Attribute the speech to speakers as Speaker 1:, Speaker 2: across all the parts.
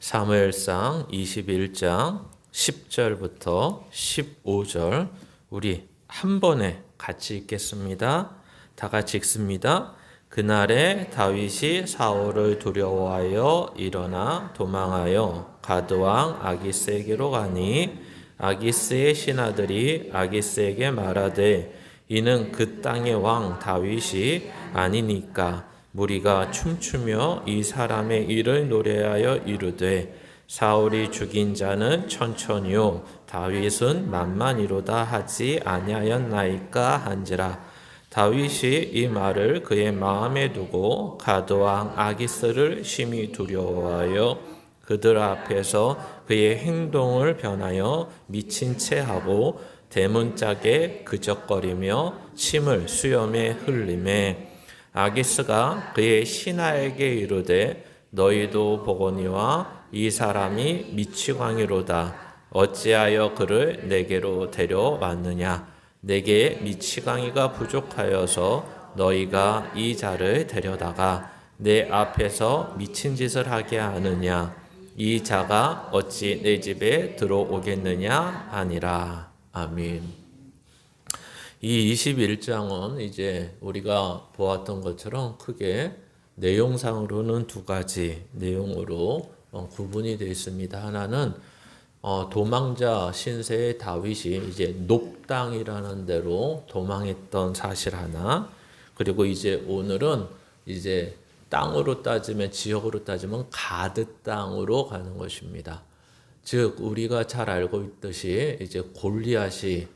Speaker 1: 사무엘상 21장 10절부터 15절 우리 한 번에 같이 읽겠습니다. 다 같이 읽습니다. 그날에 다윗이 사울을 두려워하여 일어나 도망하여 가드왕 아기스에게로 가니 아기스의 신하들이 아기스에게 말하되 이는 그 땅의 왕 다윗이 아니니까 무리가 춤추며 이 사람의 일을 노래하여 이르되 사울이 죽인 자는 천천히요 다윗은 만만이로다 하지 아니하였나이까 한지라. 다윗이 이 말을 그의 마음에 두고 가드왕 아기스를 심히 두려워하여 그들 앞에서 그의 행동을 변하여 미친 채 하고 대문짝에 그적거리며 침을 수염에 흘리매 아기스가 그의 신하에게 이르되 너희도 보거니와 이 사람이 미치광이로다. 어찌하여 그를 내게로 데려왔느냐. 내게 미치광이가 부족하여서 너희가 이 자를 데려다가 내 앞에서 미친 짓을 하게 하느냐. 이 자가 어찌 내 집에 들어오겠느냐 하니라. 아멘. 이 21장은 이제 우리가 보았던 것처럼 크게 내용상으로는 두 가지 내용으로 구분이 되어 있습니다. 하나는 도망자 신세의 다윗이 이제 녹당이라는 데로 도망했던 사실 하나, 그리고 이제 오늘은 이제 땅으로 따지면 지역으로 따지면 가드 땅으로 가는 것입니다. 즉 우리가 잘 알고 있듯이 이제 골리앗이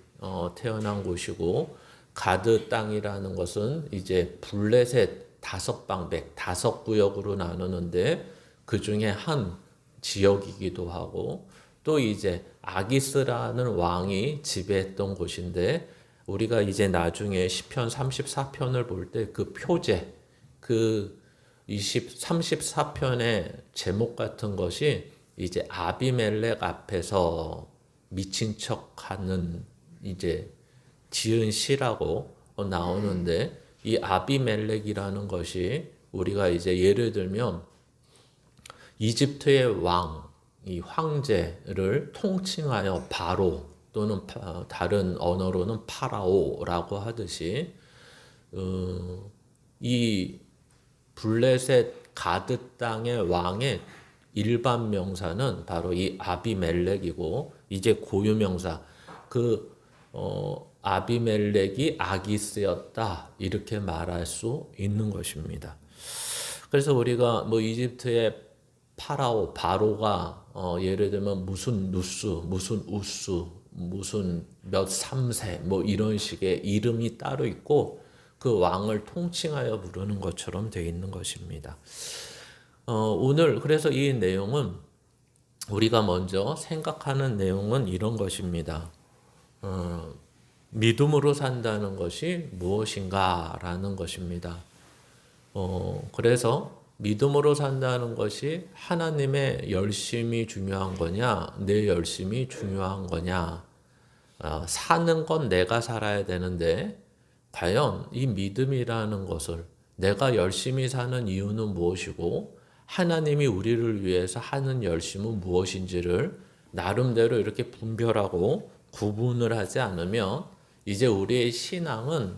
Speaker 1: 태어난 곳이고 가드 땅이라는 것은 이제 블레셋 5방백 5구역으로 나누는데 그 중에 한 지역이기도 하고 또 이제 아기스라는 왕이 지배했던 곳인데 우리가 이제 나중에 시편 34편을 볼 때 그 표제 그 34편의 제목 같은 것이 이제 아비멜렉 앞에서 미친 척하는 이제 지은 시라고 나오는데 이 아비멜렉이라는 것이 우리가 이제 예를 들면 이집트의 왕, 이 황제를 통칭하여 바로 또는 다른 언어로는 파라오라고 하듯이 이 블레셋 가드 땅의 왕의 일반 명사는 바로 이 아비멜렉이고 이제 고유명사 아비멜렉이 아기스였다 이렇게 말할 수 있는 것입니다. 그래서 우리가 뭐 이집트의 파라오 바로가 예를 들면 무슨 누스 무슨 우스 무슨 몇 3세 뭐 이런 식의 이름이 따로 있고 그 왕을 통칭하여 부르는 것처럼 되어 있는 것입니다. 오늘 그래서 이 내용은 우리가 먼저 생각하는 내용은 이런 것입니다. 믿음으로 산다는 것이 무엇인가라는 것입니다. 그래서 믿음으로 산다는 것이 하나님의 열심이 중요한 거냐, 내 열심이 중요한 거냐. 사는 건 내가 살아야 되는데 과연 이 믿음이라는 것을 내가 열심히 사는 이유는 무엇이고 하나님이 우리를 위해서 하는 열심은 무엇인지를 나름대로 이렇게 분별하고 구분을 하지 않으면 이제 우리의 신앙은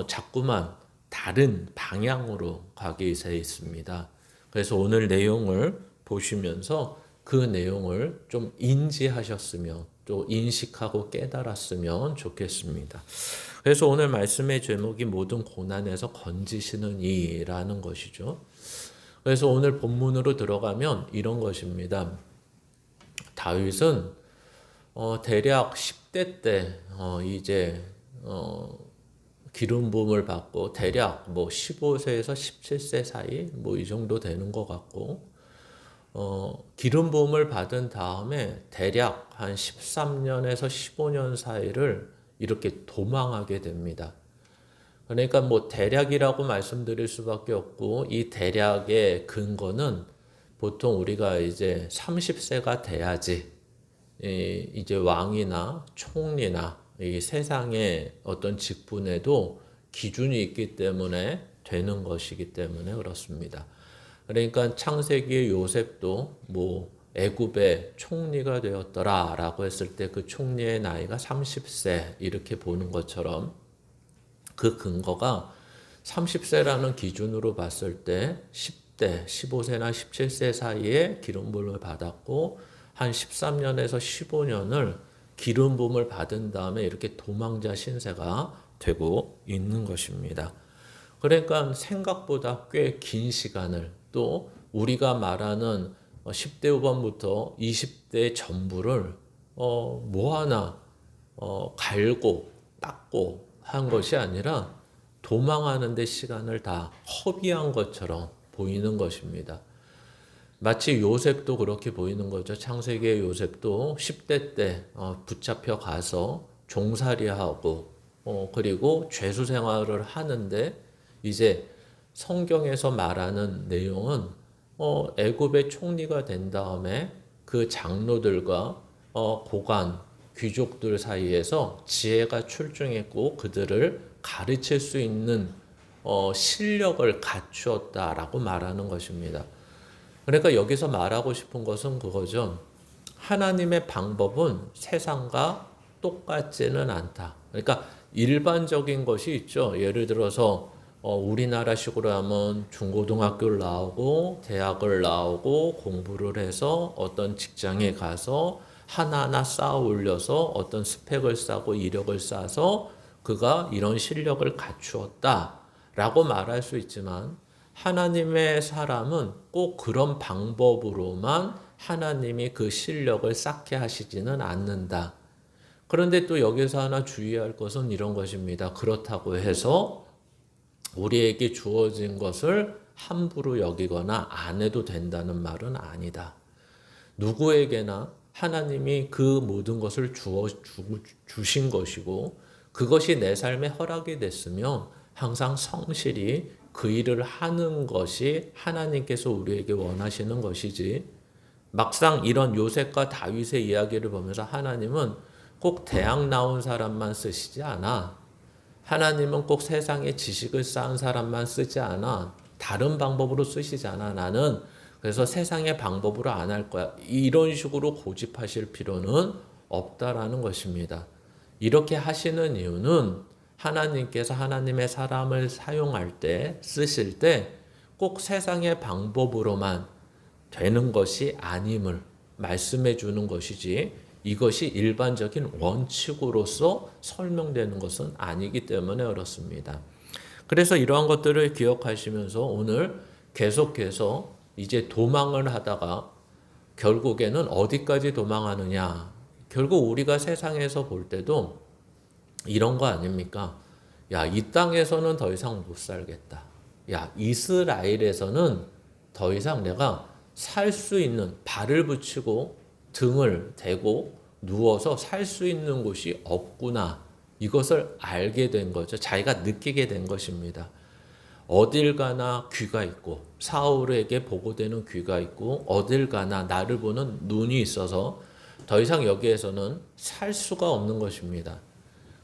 Speaker 1: 자꾸만 다른 방향으로 가게 돼 있습니다. 그래서 오늘 내용을 보시면서 그 내용을 좀 인지하셨으면 또 인식하고 깨달았으면 좋겠습니다. 그래서 오늘 말씀의 제목이 모든 고난에서 건지시는 이라는 것이죠. 그래서 오늘 본문으로 들어가면 이런 것입니다. 다윗은 대략 10대 때 이제 기름 부음을 받고 대략 뭐 15세에서 17세 사이 뭐 이 정도 되는 것 같고 기름 부음을 받은 다음에 대략 한 13년에서 15년 사이를 이렇게 도망하게 됩니다. 그러니까 뭐 대략이라고 말씀드릴 수밖에 없고 이 대략의 근거는 보통 우리가 이제 30세가 돼야지 이제 왕이나 총리나 이 세상의 어떤 직분에도 기준이 있기 때문에 되는 것이기 때문에 그렇습니다. 그러니까 창세기의 요셉도 뭐 애굽의 총리가 되었더라라고 했을 때 그 총리의 나이가 30세 이렇게 보는 것처럼 그 근거가 30세라는 기준으로 봤을 때 10대, 15세나 17세 사이에 기름 부음을 받았고 한 13년에서 15년을 기름 부음을 받은 다음에 이렇게 도망자 신세가 되고 있는 것입니다. 그러니까 생각보다 꽤 긴 시간을 또 우리가 말하는 10대 후반부터 20대 전부를 뭐 하나 갈고 닦고 한 것이 아니라 도망하는 데 시간을 다 허비한 것처럼 보이는 것입니다. 마치 요셉도 그렇게 보이는 거죠. 창세기의 요셉도 10대 때 붙잡혀 가서 종살이하고 그리고 죄수 생활을 하는데 이제 성경에서 말하는 내용은 애굽의 총리가 된 다음에 그 장로들과 고관 귀족들 사이에서 지혜가 출중했고 그들을 가르칠 수 있는 실력을 갖추었다라고 말하는 것입니다. 그러니까 여기서 말하고 싶은 것은 그거죠. 하나님의 방법은 세상과 똑같지는 않다. 그러니까 일반적인 것이 있죠. 예를 들어서 우리나라식으로 하면 중고등학교를 나오고 대학을 나오고 공부를 해서 어떤 직장에 가서 하나하나 쌓아 올려서 어떤 스펙을 쌓고 이력을 쌓아서 그가 이런 실력을 갖추었다라고 말할 수 있지만 하나님의 사람은 꼭 그런 방법으로만 하나님이 그 실력을 쌓게 하시지는 않는다. 그런데 또 여기서 하나 주의할 것은 이런 것입니다. 그렇다고 해서 우리에게 주어진 것을 함부로 여기거나 안 해도 된다는 말은 아니다. 누구에게나 하나님이 그 모든 것을 주신 것이고 그것이 내 삶에 허락이 됐으면 항상 성실히 그 일을 하는 것이 하나님께서 우리에게 원하시는 것이지 막상 이런 요셉과 다윗의 이야기를 보면서 하나님은 꼭 대학 나온 사람만 쓰시지 않아. 하나님은 꼭 세상에 지식을 쌓은 사람만 쓰지 않아. 다른 방법으로 쓰시지 않아. 나는 그래서 세상의 방법으로 안 할 거야. 이런 식으로 고집하실 필요는 없다라는 것입니다. 이렇게 하시는 이유는 하나님께서 하나님의 사람을 사용할 때, 쓰실 때 꼭 세상의 방법으로만 되는 것이 아님을 말씀해 주는 것이지 이것이 일반적인 원칙으로서 설명되는 것은 아니기 때문에 그렇습니다. 그래서 이러한 것들을 기억하시면서 오늘 계속해서 이제 도망을 하다가 결국에는 어디까지 도망하느냐. 결국 우리가 세상에서 볼 때도 이런 거 아닙니까? 야, 이 땅에서는 더 이상 못 살겠다. 야, 이스라엘에서는 더 이상 내가 살 수 있는 발을 붙이고 등을 대고 누워서 살 수 있는 곳이 없구나. 이것을 알게 된 거죠. 자기가 느끼게 된 것입니다. 어딜 가나 귀가 있고 사울에게 보고되는 귀가 있고 어딜 가나 나를 보는 눈이 있어서 더 이상 여기에서는 살 수가 없는 것입니다.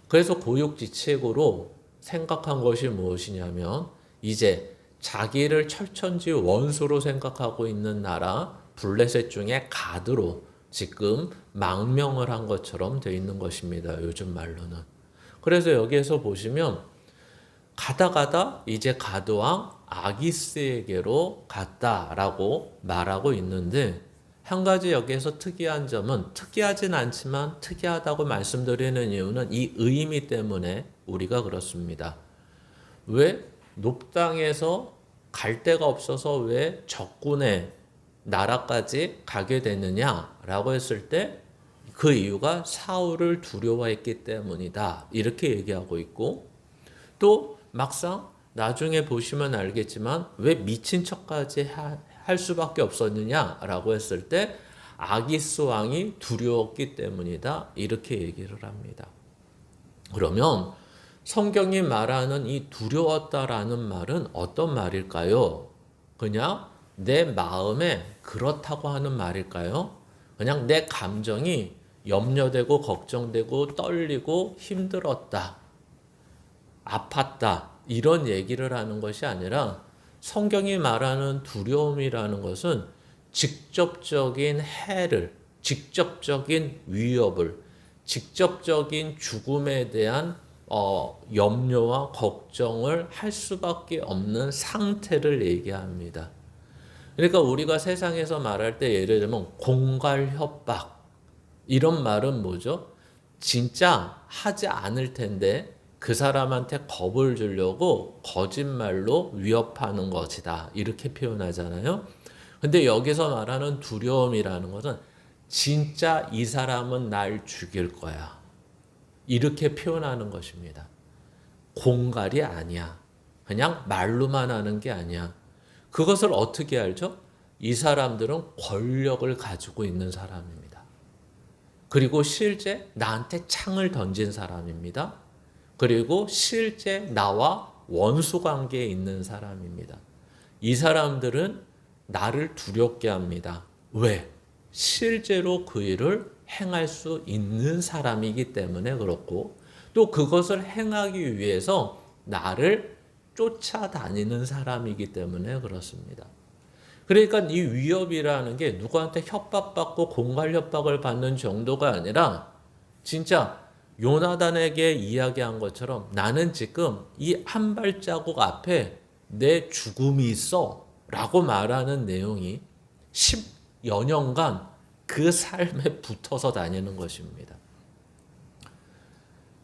Speaker 1: 그래서 고육지책으로 생각한 것이 무엇이냐면 이제 자기를 철천지 원수로 생각하고 있는 나라 블레셋 중에 가드로 지금 망명을 한 것처럼 되어 있는 것입니다. 요즘 말로는. 그래서 여기에서 보시면 가다 이제 가드왕 아기스에게로 갔다라고 말하고 있는데 한 가지 여기에서 특이한 점은 특이하진 않지만 특이하다고 말씀드리는 이유는 이 의미 때문에 우리가 그렇습니다. 왜 높당에서 갈 데가 없어서 왜 적군의 나라까지 가게 되느냐라고 했을 때 그 이유가 사울을 두려워했기 때문이다. 이렇게 얘기하고 있고 또 막상 나중에 보시면 알겠지만 왜 미친 척까지 할 수밖에 없었느냐라고 했을 때 아기스 왕이 두려웠기 때문이다. 이렇게 얘기를 합니다. 그러면 성경이 말하는 이 두려웠다라는 말은 어떤 말일까요? 그냥 내 마음에 그렇다고 하는 말일까요? 그냥 내 감정이 염려되고 걱정되고 떨리고 힘들었다. 아팠다. 이런 얘기를 하는 것이 아니라 성경이 말하는 두려움이라는 것은 직접적인 해를, 직접적인 위협을, 직접적인 죽음에 대한 염려와 걱정을 할 수밖에 없는 상태를 얘기합니다. 그러니까 우리가 세상에서 말할 때 예를 들면 공갈 협박 이런 말은 뭐죠? 진짜 하지 않을 텐데 그 사람한테 겁을 주려고 거짓말로 위협하는 것이다. 이렇게 표현하잖아요. 근데 여기서 말하는 두려움이라는 것은 진짜 이 사람은 날 죽일 거야. 이렇게 표현하는 것입니다. 공갈이 아니야. 그냥 말로만 하는 게 아니야. 그것을 어떻게 알죠? 이 사람들은 권력을 가지고 있는 사람입니다. 그리고 실제 나한테 창을 던진 사람입니다. 그리고 실제 나와 원수 관계에 있는 사람입니다. 이 사람들은 나를 두렵게 합니다. 왜? 실제로 그 일을 행할 수 있는 사람이기 때문에 그렇고 또 그것을 행하기 위해서 나를 쫓아다니는 사람이기 때문에 그렇습니다. 그러니까 이 위협이라는 게 누구한테 협박받고 공갈 협박을 받는 정도가 아니라 진짜 요나단에게 이야기한 것처럼 나는 지금 이 한 발자국 앞에 내 죽음이 있어 라고 말하는 내용이 10여 년간 그 삶에 붙어서 다니는 것입니다.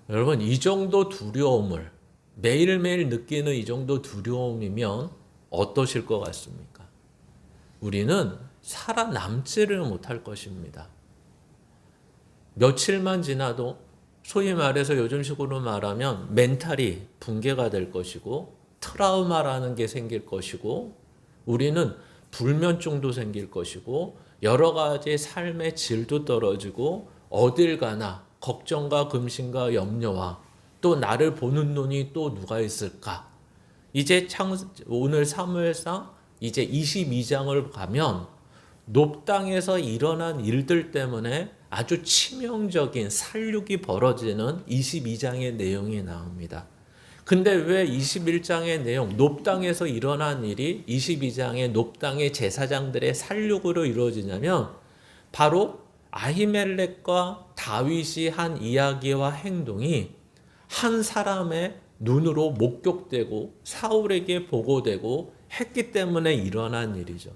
Speaker 1: 여러분, 이 정도 두려움을 매일매일 느끼는 이 정도 두려움이면 어떠실 것 같습니까? 우리는 살아남지를 못할 것입니다. 며칠만 지나도 소위 말해서 요즘식으로 말하면 멘탈이 붕괴가 될 것이고 트라우마라는 게 생길 것이고 우리는 불면증도 생길 것이고 여러 가지 삶의 질도 떨어지고 어딜 가나 걱정과 금심과 염려와 또 나를 보는 눈이 또 누가 있을까? 이제 오늘 사무엘상 이제 22장을 가면 높당에서 일어난 일들 때문에 아주 치명적인 살육이 벌어지는 22장의 내용이 나옵니다. 근데 왜 21장의 내용, 높당에서 일어난 일이 22장의 높당의 제사장들의 살육으로 이루어지냐면 바로 아히멜렉과 다윗이 한 이야기와 행동이 한 사람의 눈으로 목격되고 사울에게 보고되고 했기 때문에 일어난 일이죠.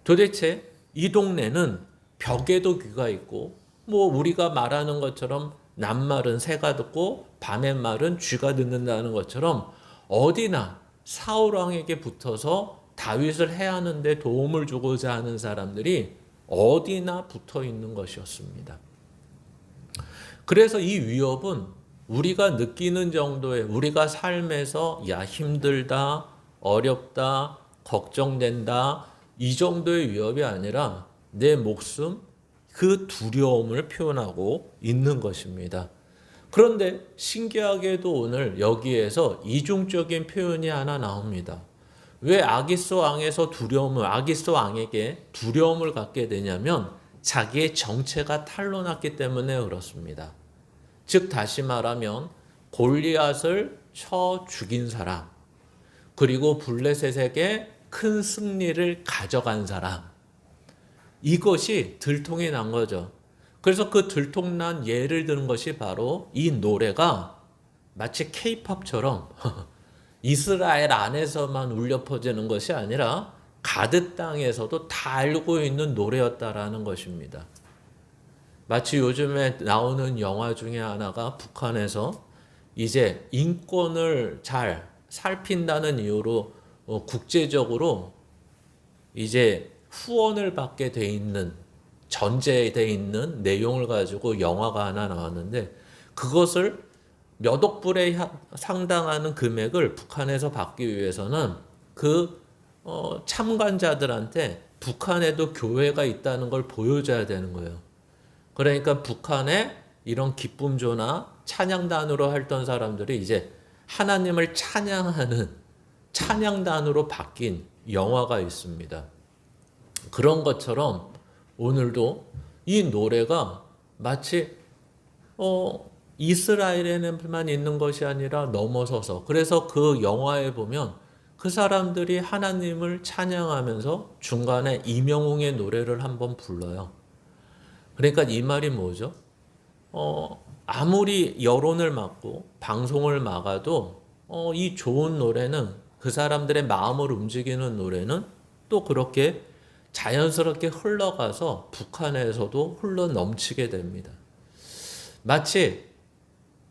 Speaker 1: 도대체 이 동네는 벽에도 귀가 있고 뭐 우리가 말하는 것처럼 낮말은 새가 듣고 밤의 말은 쥐가 듣는다는 것처럼 어디나 사울 왕에게 붙어서 다윗을 해하는 데 도움을 주고자 하는 사람들이 어디나 붙어 있는 것이었습니다. 그래서 이 위협은 우리가 느끼는 정도의 우리가 삶에서 야 힘들다, 어렵다, 걱정된다 이 정도의 위협이 아니라 내 목숨 그 두려움을 표현하고 있는 것입니다. 그런데 신기하게도 오늘 여기에서 이중적인 표현이 하나 나옵니다. 왜 아기스 왕에서 아기스 왕에게 두려움을 갖게 되냐면 자기의 정체가 탄로났기 때문에 그렇습니다. 즉 다시 말하면 골리앗을 쳐 죽인 사람, 그리고 블레셋에게 큰 승리를 가져간 사람, 이것이 들통이 난 거죠. 그래서 그 들통난 예를 드는 것이 바로 이 노래가 마치 케이팝처럼 이스라엘 안에서만 울려 퍼지는 것이 아니라 가드 땅에서도 다 알고 있는 노래였다라는 것입니다. 마치 요즘에 나오는 영화 중에 하나가 북한에서 이제 인권을 잘 살핀다는 이유로 국제적으로 이제 후원을 받게 돼 있는 전제돼 있는 내용을 가지고 영화가 하나 나왔는데 그것을 몇 억 불에 상당하는 금액을 북한에서 받기 위해서는 그 참관자들한테 북한에도 교회가 있다는 걸 보여줘야 되는 거예요. 그러니까 북한에 이런 기쁨조나 찬양단으로 활동한 사람들이 이제 하나님을 찬양하는 찬양단으로 바뀐 영화가 있습니다. 그런 것처럼 오늘도 이 노래가 마치 이스라엘에만 있는 것이 아니라 넘어서서 그래서 그 영화에 보면 그 사람들이 하나님을 찬양하면서 중간에 이명웅의 노래를 한번 불러요. 그러니까 이 말이 뭐죠? 아무리 여론을 막고 방송을 막아도 이 좋은 노래는, 그 사람들의 마음을 움직이는 노래는 또 그렇게 자연스럽게 흘러가서 북한에서도 흘러 넘치게 됩니다. 마치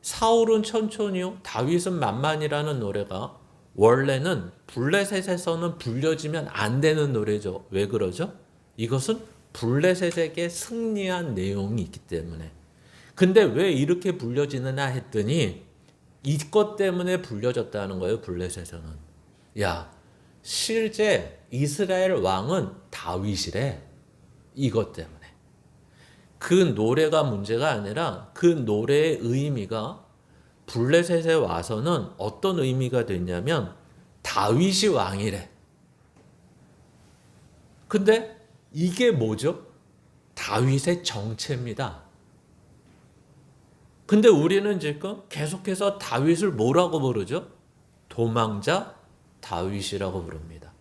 Speaker 1: 사울은 천천히요, 다윗은 만만이라는 노래가 원래는 블레셋에서는 불려지면 안 되는 노래죠. 왜 그러죠? 이것은 블레셋에게 승리한 내용이 있기 때문에. 근데 왜 이렇게 불려지느냐 했더니 이것 때문에 불려졌다는 거예요. 블레셋에서는. 야, 실제 이스라엘 왕은 다윗이래. 이것 때문에. 그 노래가 문제가 아니라 그 노래의 의미가 블레셋에 와서는 어떤 의미가 됐냐면 다윗이 왕이래. 근데 이게 뭐죠? 다윗의 정체입니다. 근데 우리는 지금 계속해서 다윗을 뭐라고 부르죠? 도망자 다윗이라고 부릅니다.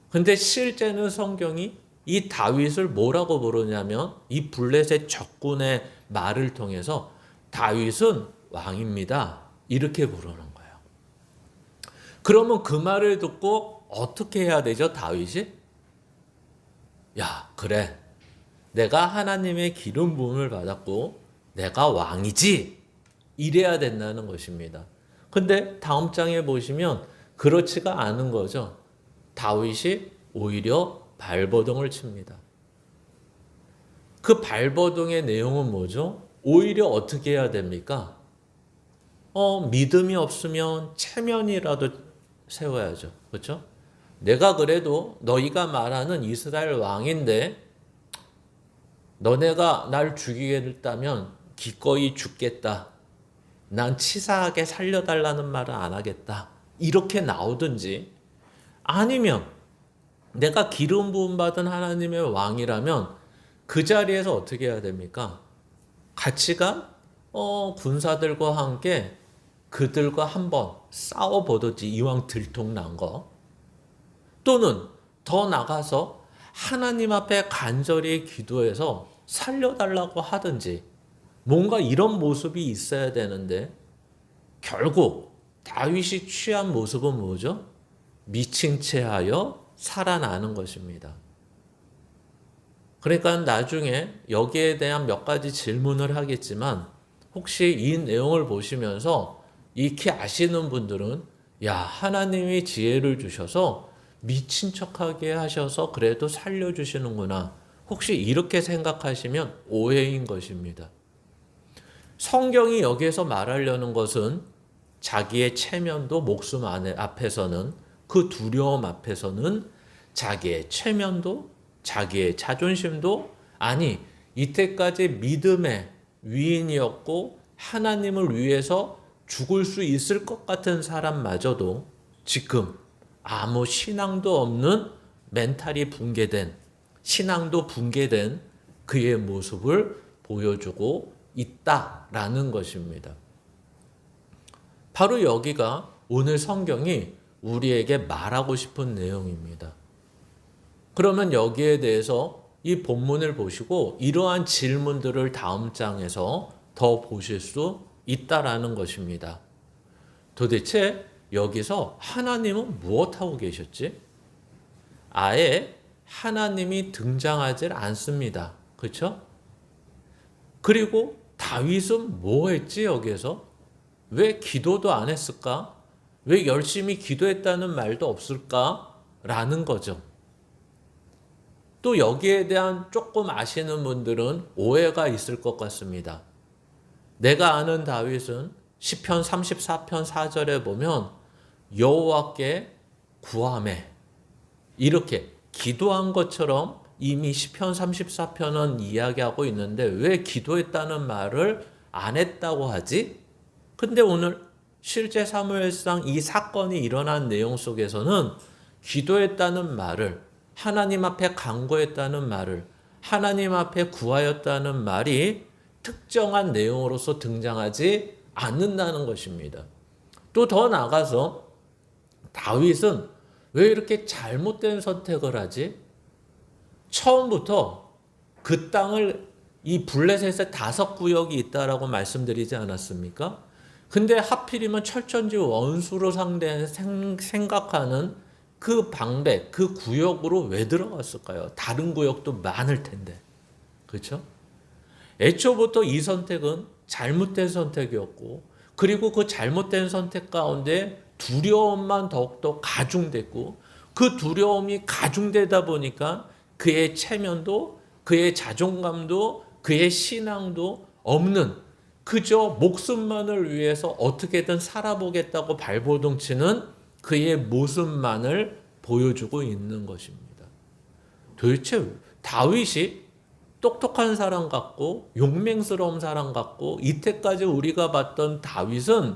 Speaker 1: 근데 실제는 성경이 이 다윗을 뭐라고 부르냐면 이 블레셋 적군의 말을 통해서 다윗은 왕입니다. 이렇게 부르는 거예요. 그러면 그 말을 듣고 어떻게 해야 되죠, 다윗이? 야, 그래. 내가 하나님의 기름 부음을 받았고 내가 왕이지. 이래야 된다는 것입니다. 근데 다음 장에 보시면 그렇지가 않은 거죠. 다윗이 오히려 발버둥을 칩니다. 그 발버둥의 내용은 뭐죠? 오히려 어떻게 해야 됩니까? 믿음이 없으면 체면이라도 세워야죠. 그렇죠? 내가 그래도 너희가 말하는 이스라엘 왕인데 너네가 날 죽이겠다면 기꺼이 죽겠다. 난 치사하게 살려달라는 말은 안 하겠다. 이렇게 나오든지, 아니면 내가 기름 부음 받은 하나님의 왕이라면 그 자리에서 어떻게 해야 됩니까? 같이 간 군사들과 함께 그들과 한번 싸워보든지, 이왕 들통난 거. 또는 더 나가서 하나님 앞에 간절히 기도해서 살려달라고 하든지, 뭔가 이런 모습이 있어야 되는데 결국 다윗이 취한 모습은 뭐죠? 미친 채 하여 살아나는 것입니다. 그러니까 나중에 여기에 대한 몇 가지 질문을 하겠지만, 혹시 이 내용을 보시면서 익히 아시는 분들은 야, 하나님이 지혜를 주셔서 미친 척하게 하셔서 그래도 살려주시는구나, 혹시 이렇게 생각하시면 오해인 것입니다. 성경이 여기에서 말하려는 것은 자기의 체면도 목숨 앞에서는, 그 두려움 앞에서는 자기의 체면도 자기의 자존심도, 아니 이때까지 믿음의 위인이었고 하나님을 위해서 죽을 수 있을 것 같은 사람마저도 지금 아무 신앙도 없는, 멘탈이 붕괴된, 신앙도 붕괴된 그의 모습을 보여주고 있다라는 것입니다. 바로 여기가 오늘 성경이 우리에게 말하고 싶은 내용입니다. 그러면 여기에 대해서 이 본문을 보시고 이러한 질문들을 다음 장에서 더 보실 수 있다라는 것입니다. 도대체 여기서 하나님은 무엇하고 계셨지? 아예 하나님이 등장하지 않습니다. 그렇죠? 그리고 다윗은 뭐 했지 여기서? 왜 기도도 안 했을까? 왜 열심히 기도했다는 말도 없을까? 라는 거죠. 또 여기에 대한 조금 아시는 분들은 오해가 있을 것 같습니다. 내가 아는 다윗은 시편 34편 4절에 보면 여호와께 구하매, 이렇게 기도한 것처럼 이미 시편 34편은 이야기하고 있는데 왜 기도했다는 말을 안 했다고 하지? 근데 오늘 실제 사무엘상 이 사건이 일어난 내용 속에서는 기도했다는 말을, 하나님 앞에 간구했다는 말을, 하나님 앞에 구하였다는 말이 특정한 내용으로서 등장하지 않는다는 것입니다. 또 더 나아가서 다윗은 왜 이렇게 잘못된 선택을 하지? 처음부터 그 땅을 이 블레셋에 5구역이 있다라고 말씀드리지 않았습니까? 근데 하필이면 철천지 원수로 생각하는 그 방백, 그 구역으로 왜 들어갔을까요? 다른 구역도 많을 텐데. 그렇죠? 애초부터 이 선택은 잘못된 선택이었고, 그리고 그 잘못된 선택 가운데 두려움만 더욱더 가중됐고, 그 두려움이 가중되다 보니까 그의 체면도, 그의 자존감도, 그의 신앙도 없는, 그저 목숨만을 위해서 어떻게든 살아보겠다고 발버둥치는 그의 모습만을 보여주고 있는 것입니다. 도대체 다윗이 똑똑한 사람 같고 용맹스러운 사람 같고 이때까지 우리가 봤던 다윗은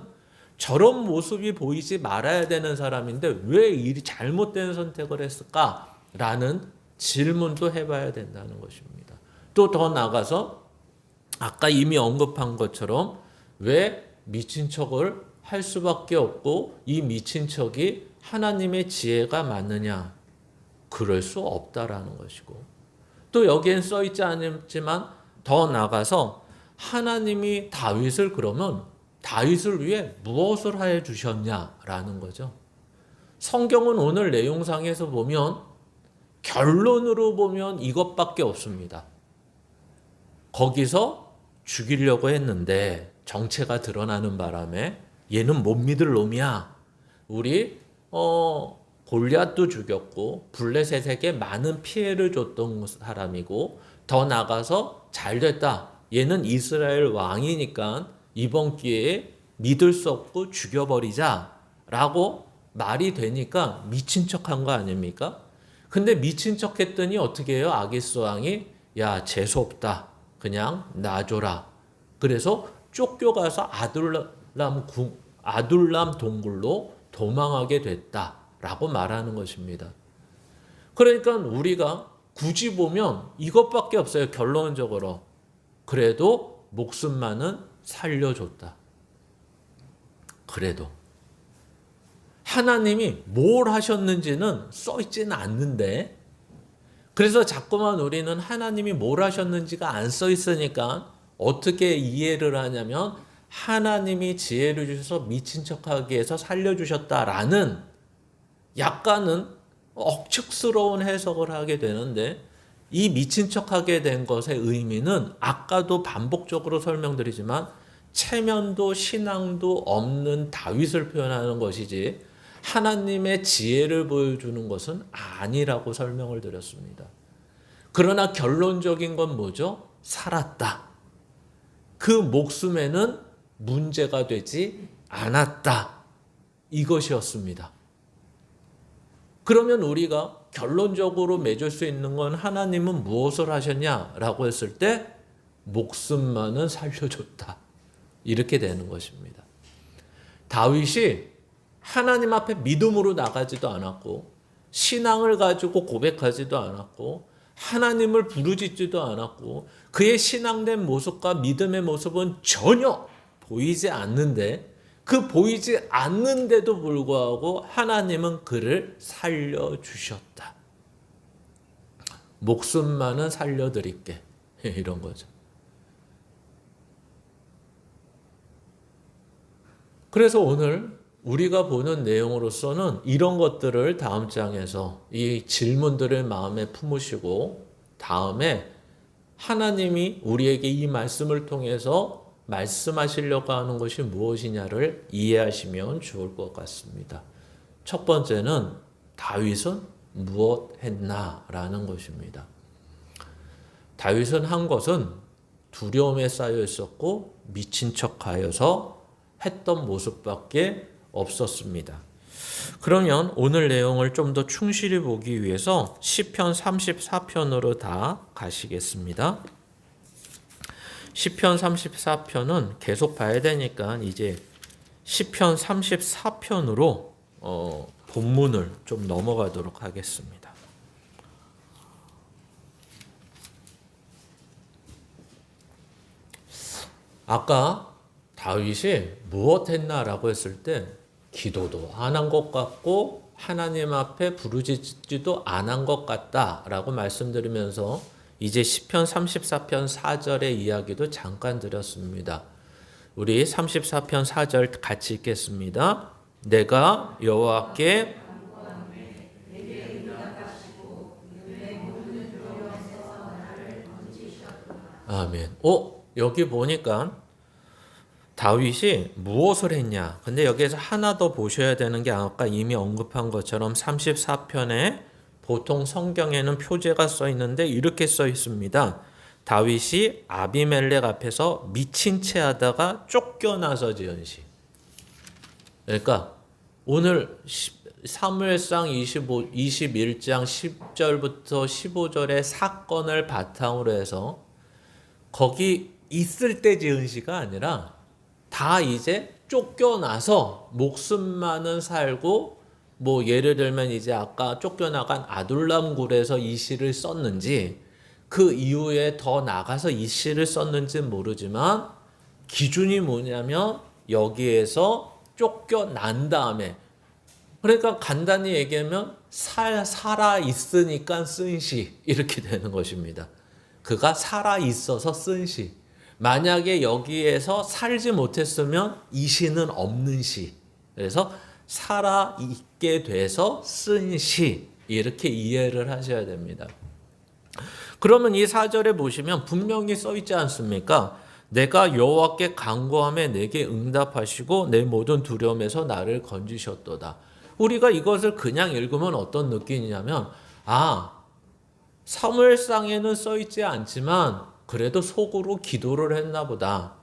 Speaker 1: 저런 모습이 보이지 말아야 되는 사람인데 왜 이 잘못된 선택을 했을까라는 질문도 해봐야 된다는 것입니다. 또 더 나가서 아까 이미 언급한 것처럼 왜 미친 척을 할 수밖에 없고 이 미친 척이 하나님의 지혜가 맞느냐? 그럴 수 없다라는 것이고, 또 여기엔 써있지 않지만 더 나가서 하나님이 다윗을 그러면 다윗을 위해 무엇을 해 주셨냐라는 거죠. 성경은 오늘 내용상에서 보면 결론으로 보면 이것밖에 없습니다. 거기서 죽이려고 했는데 정체가 드러나는 바람에 얘는 못 믿을 놈이야. 우리 골리앗도 죽였고 블레셋에게 많은 피해를 줬던 사람이고, 더 나가서 잘됐다. 얘는 이스라엘 왕이니까 이번 기회에 믿을 수 없고 죽여버리자라고 말이 되니까 미친 척한 거 아닙니까? 근데 미친 척했더니 어떻게 해요? 아기스 왕이 야 재수없다. 그냥 놔줘라. 그래서 쫓겨가서 아둘람 동굴로 도망하게 됐다라고 말하는 것입니다. 그러니까 우리가 굳이 보면 이것밖에 없어요. 결론적으로. 그래도 목숨만은 살려줬다. 그래도 하나님이 뭘 하셨는지는 써있지는 않는데, 그래서 자꾸만 우리는 하나님이 뭘 하셨는지가 안 써있으니까 어떻게 이해를 하냐면 하나님이 지혜를 주셔서 미친 척하기 위해서 살려주셨다라는 약간은 억측스러운 해석을 하게 되는데, 이 미친 척하게 된 것의 의미는 아까도 반복적으로 설명드리지만 체면도 신앙도 없는 다윗을 표현하는 것이지 하나님의 지혜를 보여주는 것은 아니라고 설명을 드렸습니다. 그러나 결론적인 건 뭐죠? 살았다. 그 목숨에는 문제가 되지 않았다. 이것이었습니다. 그러면 우리가 결론적으로 맺을 수 있는 건 하나님은 무엇을 하셨냐라고 했을 때 목숨만은 살려줬다. 이렇게 되는 것입니다. 다윗이 하나님 앞에 믿음으로 나가지도 않았고 신앙을 가지고 고백하지도 않았고 하나님을 부르짖지도 않았고 그의 신앙된 모습과 믿음의 모습은 전혀 보이지 않는데, 그 보이지 않는데도 불구하고 하나님은 그를 살려주셨다. 목숨만은 살려드릴게. 이런 거죠. 그래서 오늘 우리가 보는 내용으로서는 이런 것들을 다음 장에서 이 질문들을 마음에 품으시고 다음에 하나님이 우리에게 이 말씀을 통해서 말씀하시려고 하는 것이 무엇이냐를 이해하시면 좋을 것 같습니다. 첫 번째는 다윗은 무엇 했나라는 것입니다. 다윗은 한 것은 두려움에 쌓여 있었고 미친 척하여서 했던 모습밖에 없었습니다. 그러면 오늘 내용을 좀 더 충실히 보기 위해서 시편 34편으로 다 가시겠습니다. 시편 34편은 계속 봐야 되니까 이제 시편 34편으로 본문을 좀 넘어가도록 하겠습니다. 아까 다윗이 무엇 했나라고 했을 때 기도도 안 한 것 같고 하나님 앞에 부르짖지도 안 한 것 같다라고 말씀드리면서 이제 시편 34편 4절의 이야기도 잠깐 드렸습니다. 우리 34편 4절 같이 읽겠습니다. 내가 여호와께 아멘. 여기 보니까 다윗이 무엇을 했냐? 근데 여기에서 하나 더 보셔야 되는 게 아까 이미 언급한 것처럼 34편에 보통 성경에는 표제가 써 있는데 이렇게 써 있습니다. 다윗이 아비멜렉 앞에서 미친 채 하다가 쫓겨나서 지은 시. 그러니까 오늘 사무엘상 21장 10절부터 15절의 사건을 바탕으로 해서 거기 있을 때 지은 시가 아니라 다 이제 쫓겨나서 목숨만은 살고 뭐 예를 들면 이제 아까 쫓겨나간 아둘람 굴에서 이 시를 썼는지 그 이후에 더 나가서 이 시를 썼는지 모르지만 기준이 뭐냐면 여기에서 쫓겨난 다음에 그러니까 간단히 얘기하면 살아 있으니까 쓴 시 이렇게 되는 것입니다. 그가 살아 있어서 쓴 시. 만약에 여기에서 살지 못했으면 이 시는 없는 시. 그래서 살아 있게 돼서 쓴 시. 이렇게 이해를 하셔야 됩니다. 그러면 이 4절에 보시면 분명히 써 있지 않습니까? 내가 여호와께 간구하며 내게 응답하시고 내 모든 두려움에서 나를 건지셨도다. 우리가 이것을 그냥 읽으면 어떤 느낌이냐면 사무엘상에는 써 있지 않지만 그래도 속으로 기도를 했나 보다.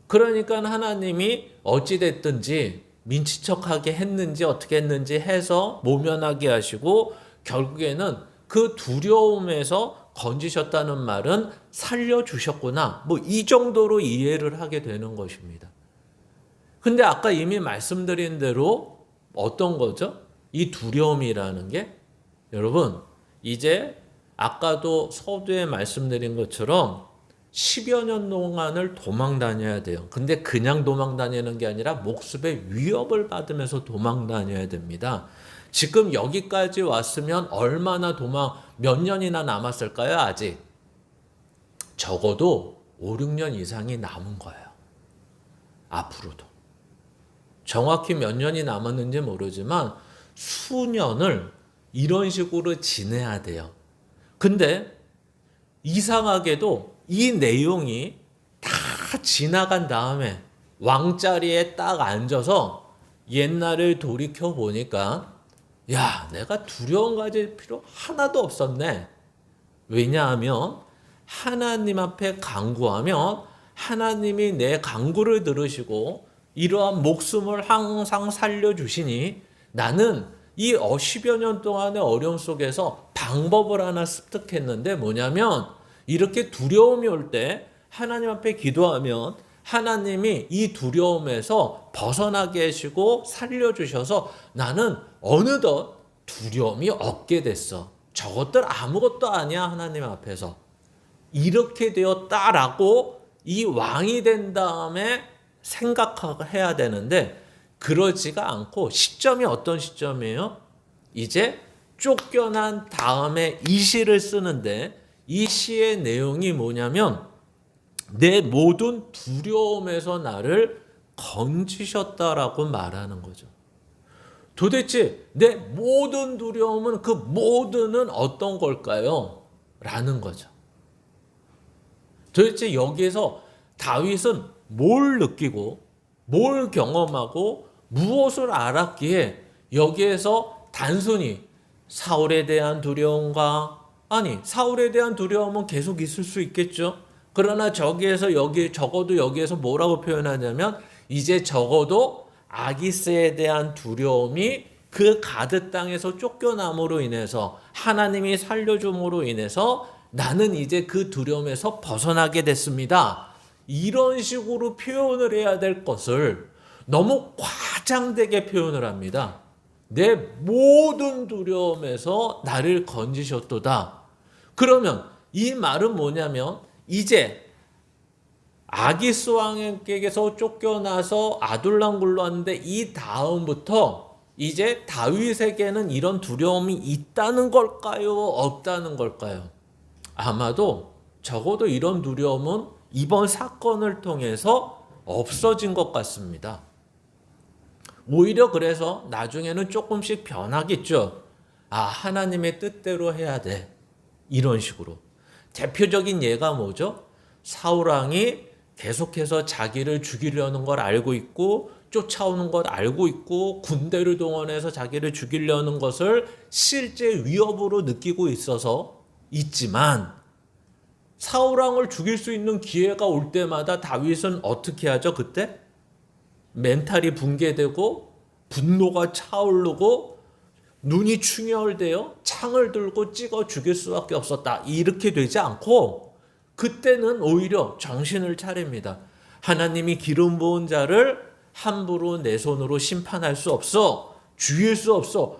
Speaker 1: 그러니까 하나님이 어찌됐든지 민치척하게 했는지 어떻게 했는지 해서 모면하게 하시고 결국에는 그 두려움에서 건지셨다는 말은 살려주셨구나. 뭐 이 정도로 이해를 하게 되는 것입니다. 근데 아까 이미 말씀드린 대로 어떤 거죠? 이 두려움이라는 게 여러분 이제 아까도 서두에 말씀드린 것처럼 10여 년 동안을 도망 다녀야 돼요. 근데 그냥 도망 다니는 게 아니라 목숨의 위협을 받으면서 도망 다녀야 됩니다. 지금 여기까지 왔으면 얼마나 몇 년이나 남았을까요? 아직 적어도 5, 6년 이상이 남은 거예요. 앞으로도. 정확히 몇 년이 남았는지 모르지만 수년을 이런 식으로 지내야 돼요. 근데 이상하게도 이 내용이 다 지나간 다음에 왕자리에 딱 앉아서 옛날을 돌이켜 보니까 내가 두려움 가질 필요 하나도 없었네. 왜냐하면 하나님 앞에 간구하면 하나님이 내 간구를 들으시고 이러한 목숨을 항상 살려주시니 나는 이 10여 년 동안의 어려움 속에서 방법을 하나 습득했는데 뭐냐면 이렇게 두려움이 올 때 하나님 앞에 기도하면 하나님이 이 두려움에서 벗어나게 하시고 살려주셔서 나는 어느덧 두려움이 없게 됐어. 저것들 아무것도 아니야 하나님 앞에서. 이렇게 되었다라고 이 왕이 된 다음에 생각해야 되는데 그러지가 않고 시점이 어떤 시점이에요? 이제 쫓겨난 다음에 이 시를 쓰는데 이 시의 내용이 뭐냐면 내 모든 두려움에서 나를 건지셨다라고 말하는 거죠. 도대체 내 모든 두려움은 그 모든은 어떤 걸까요? 라는 거죠. 도대체 여기에서 다윗은 뭘 느끼고 뭘 경험하고 무엇을 알았기에 여기에서 단순히 사울에 대한 두려움과 사울에 대한 두려움은 계속 있을 수 있겠죠. 그러나 적어도 여기에서 뭐라고 표현하냐면 이제 적어도 아기스에 대한 두려움이 그 가드 땅에서 쫓겨남으로 인해서 하나님이 살려줌으로 인해서 나는 이제 그 두려움에서 벗어나게 됐습니다. 이런 식으로 표현을 해야 될 것을 너무 과장되게 표현을 합니다. 내 모든 두려움에서 나를 건지셨도다. 그러면 이 말은 뭐냐면 이제 아기스 왕에게서 쫓겨나서 아둘람 굴러왔는데 이 다음부터 이제 다윗에게는 이런 두려움이 있다는 걸까요? 없다는 걸까요? 아마도 적어도 이런 두려움은 이번 사건을 통해서 없어진 것 같습니다. 오히려 그래서 나중에는 조금씩 변하겠죠. 아, 하나님의 뜻대로 해야 돼. 이런 식으로. 대표적인 예가 뭐죠? 사울왕이 계속해서 자기를 죽이려는 걸 알고 있고 쫓아오는 걸 알고 있고 군대를 동원해서 자기를 죽이려는 것을 실제 위협으로 느끼고 있지만 사울왕을 죽일 수 있는 기회가 올 때마다 다윗은 어떻게 하죠? 그때 멘탈이 붕괴되고 분노가 차오르고 눈이 충혈되어 창을 들고 찍어 죽일 수밖에 없었다. 이렇게 되지 않고 그때는 오히려 정신을 차립니다. 하나님이 기름 부은 자를 함부로 내 손으로 심판할 수 없어. 죽일 수 없어.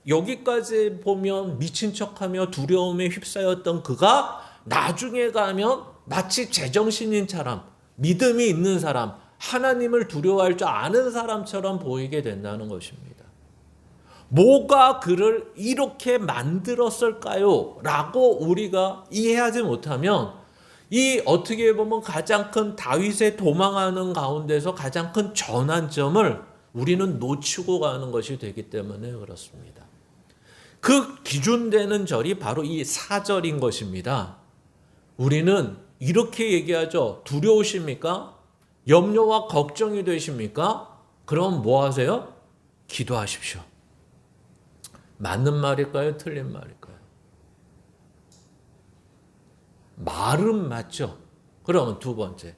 Speaker 1: 여기까지 보면 미친 척하며 두려움에 휩싸였던 그가 나중에 가면 마치 제정신인 사람, 믿음이 있는 사람, 하나님을 두려워할 줄 아는 사람처럼 보이게 된다는 것입니다. 뭐가 그를 이렇게 만들었을까요? 라고 우리가 이해하지 못하면 이 어떻게 보면 가장 큰 다윗의 도망하는 가운데서 가장 큰 전환점을 우리는 놓치고 가는 것이 되기 때문에 그렇습니다. 그 기준되는 절이 바로 이 4절인 것입니다. 우리는 이렇게 얘기하죠. 두려우십니까? 염려와 걱정이 되십니까? 그럼 뭐 하세요? 기도하십시오. 맞는 말일까요? 틀린 말일까요? 말은 맞죠. 그러면 두 번째,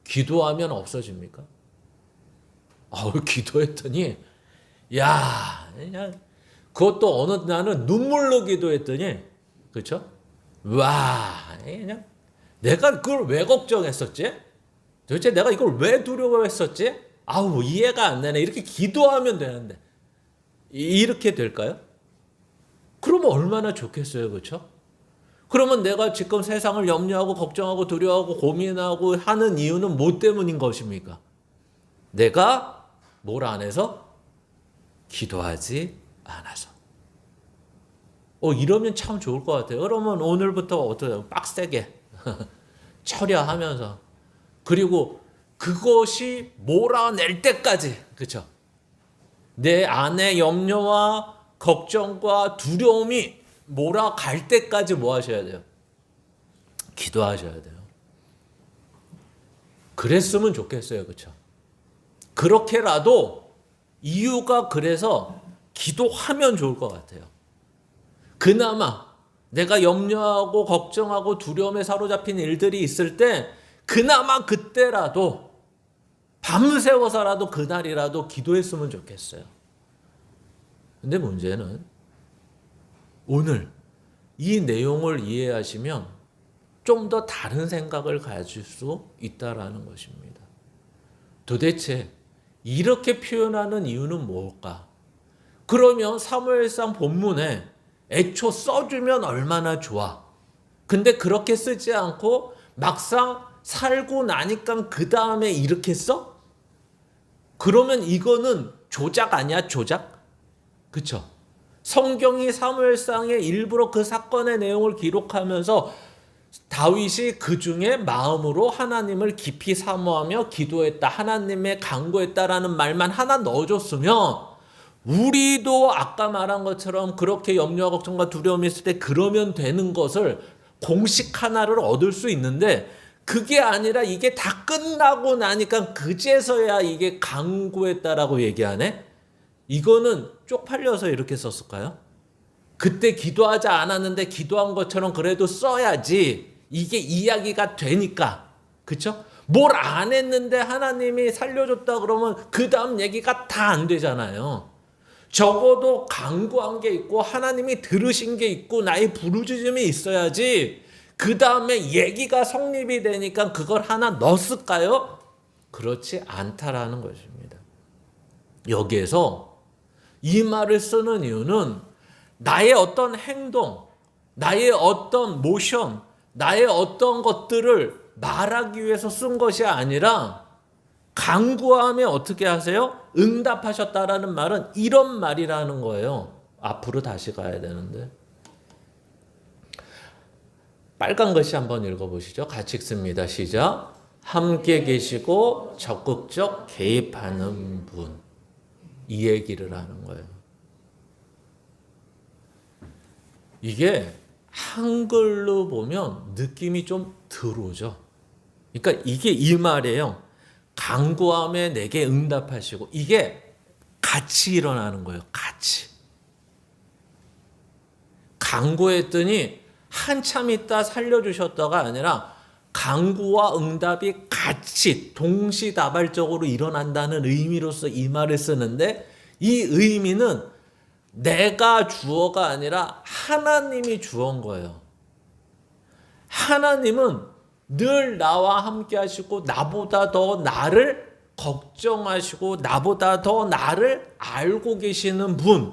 Speaker 1: 기도하면 없어집니까? 기도했더니 그냥 그것도 어느 날은 눈물로 기도했더니 그렇죠? 그냥 내가 그걸 왜 걱정했었지? 도대체 내가 이걸 왜 두려워했었지? 이해가 안 되네. 이렇게 기도하면 되는데 이렇게 될까요? 그러면 얼마나 좋겠어요. 그렇죠? 그러면 내가 지금 세상을 염려하고 걱정하고 두려워하고 고민하고 하는 이유는 뭐 때문인 것입니까? 내가 뭘 안 해서? 기도하지 않아서. 이러면 참 좋을 것 같아요. 그러면 오늘부터 어떠세요? 빡세게 처리하면서 그리고 그것이 몰아낼 때까지 그렇죠? 내 안에 염려와 걱정과 두려움이 몰아갈 때까지 뭐 하셔야 돼요? 기도하셔야 돼요. 그랬으면 좋겠어요. 그렇죠? 그렇게라도 이유가 그래서 기도하면 좋을 것 같아요. 그나마 내가 염려하고 걱정하고 두려움에 사로잡힌 일들이 있을 때 그나마 그때라도 밤새워서라도 그날이라도 기도했으면 좋겠어요. 근데 문제는 오늘 이 내용을 이해하시면 좀 더 다른 생각을 가질 수 있다라는 것입니다. 도대체 이렇게 표현하는 이유는 뭘까? 그러면 사무엘상 본문에 애초 써주면 얼마나 좋아. 근데 그렇게 쓰지 않고 막상 살고 나니까 그 다음에 이렇게 써? 그러면 이거는 조작 아니야? 조작? 그쵸? 성경이 사무엘상에 일부러 그 사건의 내용을 기록하면서 다윗이 그 중에 마음으로 하나님을 깊이 사모하며 기도했다. 하나님의 간구했다라는 말만 하나 넣어줬으면 우리도 아까 말한 것처럼 그렇게 염려와 걱정과 두려움이 있을 때 그러면 되는 것을 공식 하나를 얻을 수 있는데 그게 아니라 이게 다 끝나고 나니까 그제서야 이게 간구했다라고 얘기하네? 이거는 쪽팔려서 이렇게 썼을까요? 그때 기도하지 않았는데 기도한 것처럼 그래도 써야지 이게 이야기가 되니까. 그쵸? 뭘 안 했는데 하나님이 살려줬다 그러면 그 다음 얘기가 다 안 되잖아요. 적어도 간구한 게 있고 하나님이 들으신 게 있고 나의 부르짖음이 있어야지 그 다음에 얘기가 성립이 되니까 그걸 하나 넣었을까요? 그렇지 않다라는 것입니다. 여기에서 이 말을 쓰는 이유는 나의 어떤 행동, 나의 어떤 모션, 나의 어떤 것들을 말하기 위해서 쓴 것이 아니라 간구함에 어떻게 하세요? 응답하셨다라는 말은 이런 말이라는 거예요. 앞으로 다시 가야 되는데. 빨간 글씨 한번 읽어보시죠. 같이 읽습니다. 시작. 함께 계시고 적극적 개입하는 분. 이 얘기를 하는 거예요. 이게 한글로 보면 느낌이 좀 들어오죠. 그러니까 이게 이 말이에요. 간구함에 내게 응답하시고, 이게 같이 일어나는 거예요. 같이. 간구했더니 한참 있다 살려주셨다가 아니라 간구와 응답이 같이 동시다발적으로 일어난다는 의미로서 이 말을 쓰는데, 이 의미는 내가 주어가 아니라 하나님이 주어인 거예요. 하나님은 늘 나와 함께 하시고 나보다 더 나를 걱정하시고 나보다 더 나를 알고 계시는 분.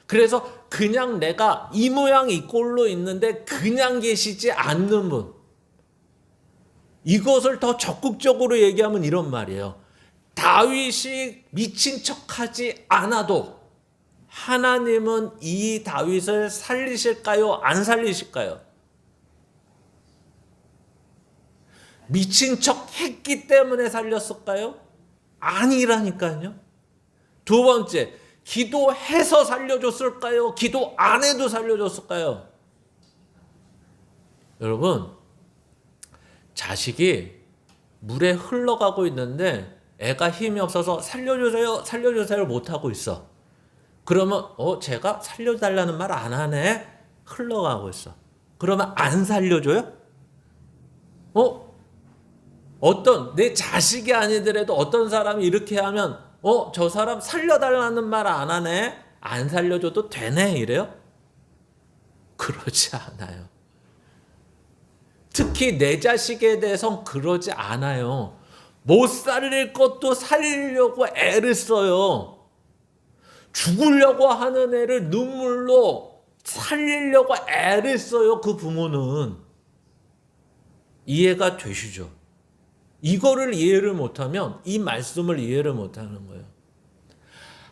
Speaker 1: 그래서 그냥 내가 이 모양 이 꼴로 있는데 그냥 계시지 않는 분. 이것을 더 적극적으로 얘기하면 이런 말이에요. 다윗이 미친 척하지 않아도 하나님은 이 다윗을 살리실까요? 안 살리실까요? 미친 척 했기 때문에 살렸을까요? 아니라니까요. 두 번째, 기도해서 살려줬을까요? 기도 안 해도 살려줬을까요? 여러분, 자식이 물에 흘러가고 있는데 애가 힘이 없어서 살려주세요, 살려주세요 못하고 있어. 그러면 제가 살려달라는 말 안 하네? 흘러가고 있어. 그러면 안 살려줘요? 어떤 내 자식이 아니더라도 어떤 사람이 이렇게 하면 저 사람 살려달라는 말 안 하네? 안 살려줘도 되네? 이래요? 그러지 않아요. 특히 내 자식에 대해서는 그러지 않아요. 못 살릴 것도 살리려고 애를 써요. 죽으려고 하는 애를 눈물로 살리려고 애를 써요. 그 부모는. 이해가 되시죠? 이거를 이해를 못하면 이 말씀을 이해를 못하는 거예요.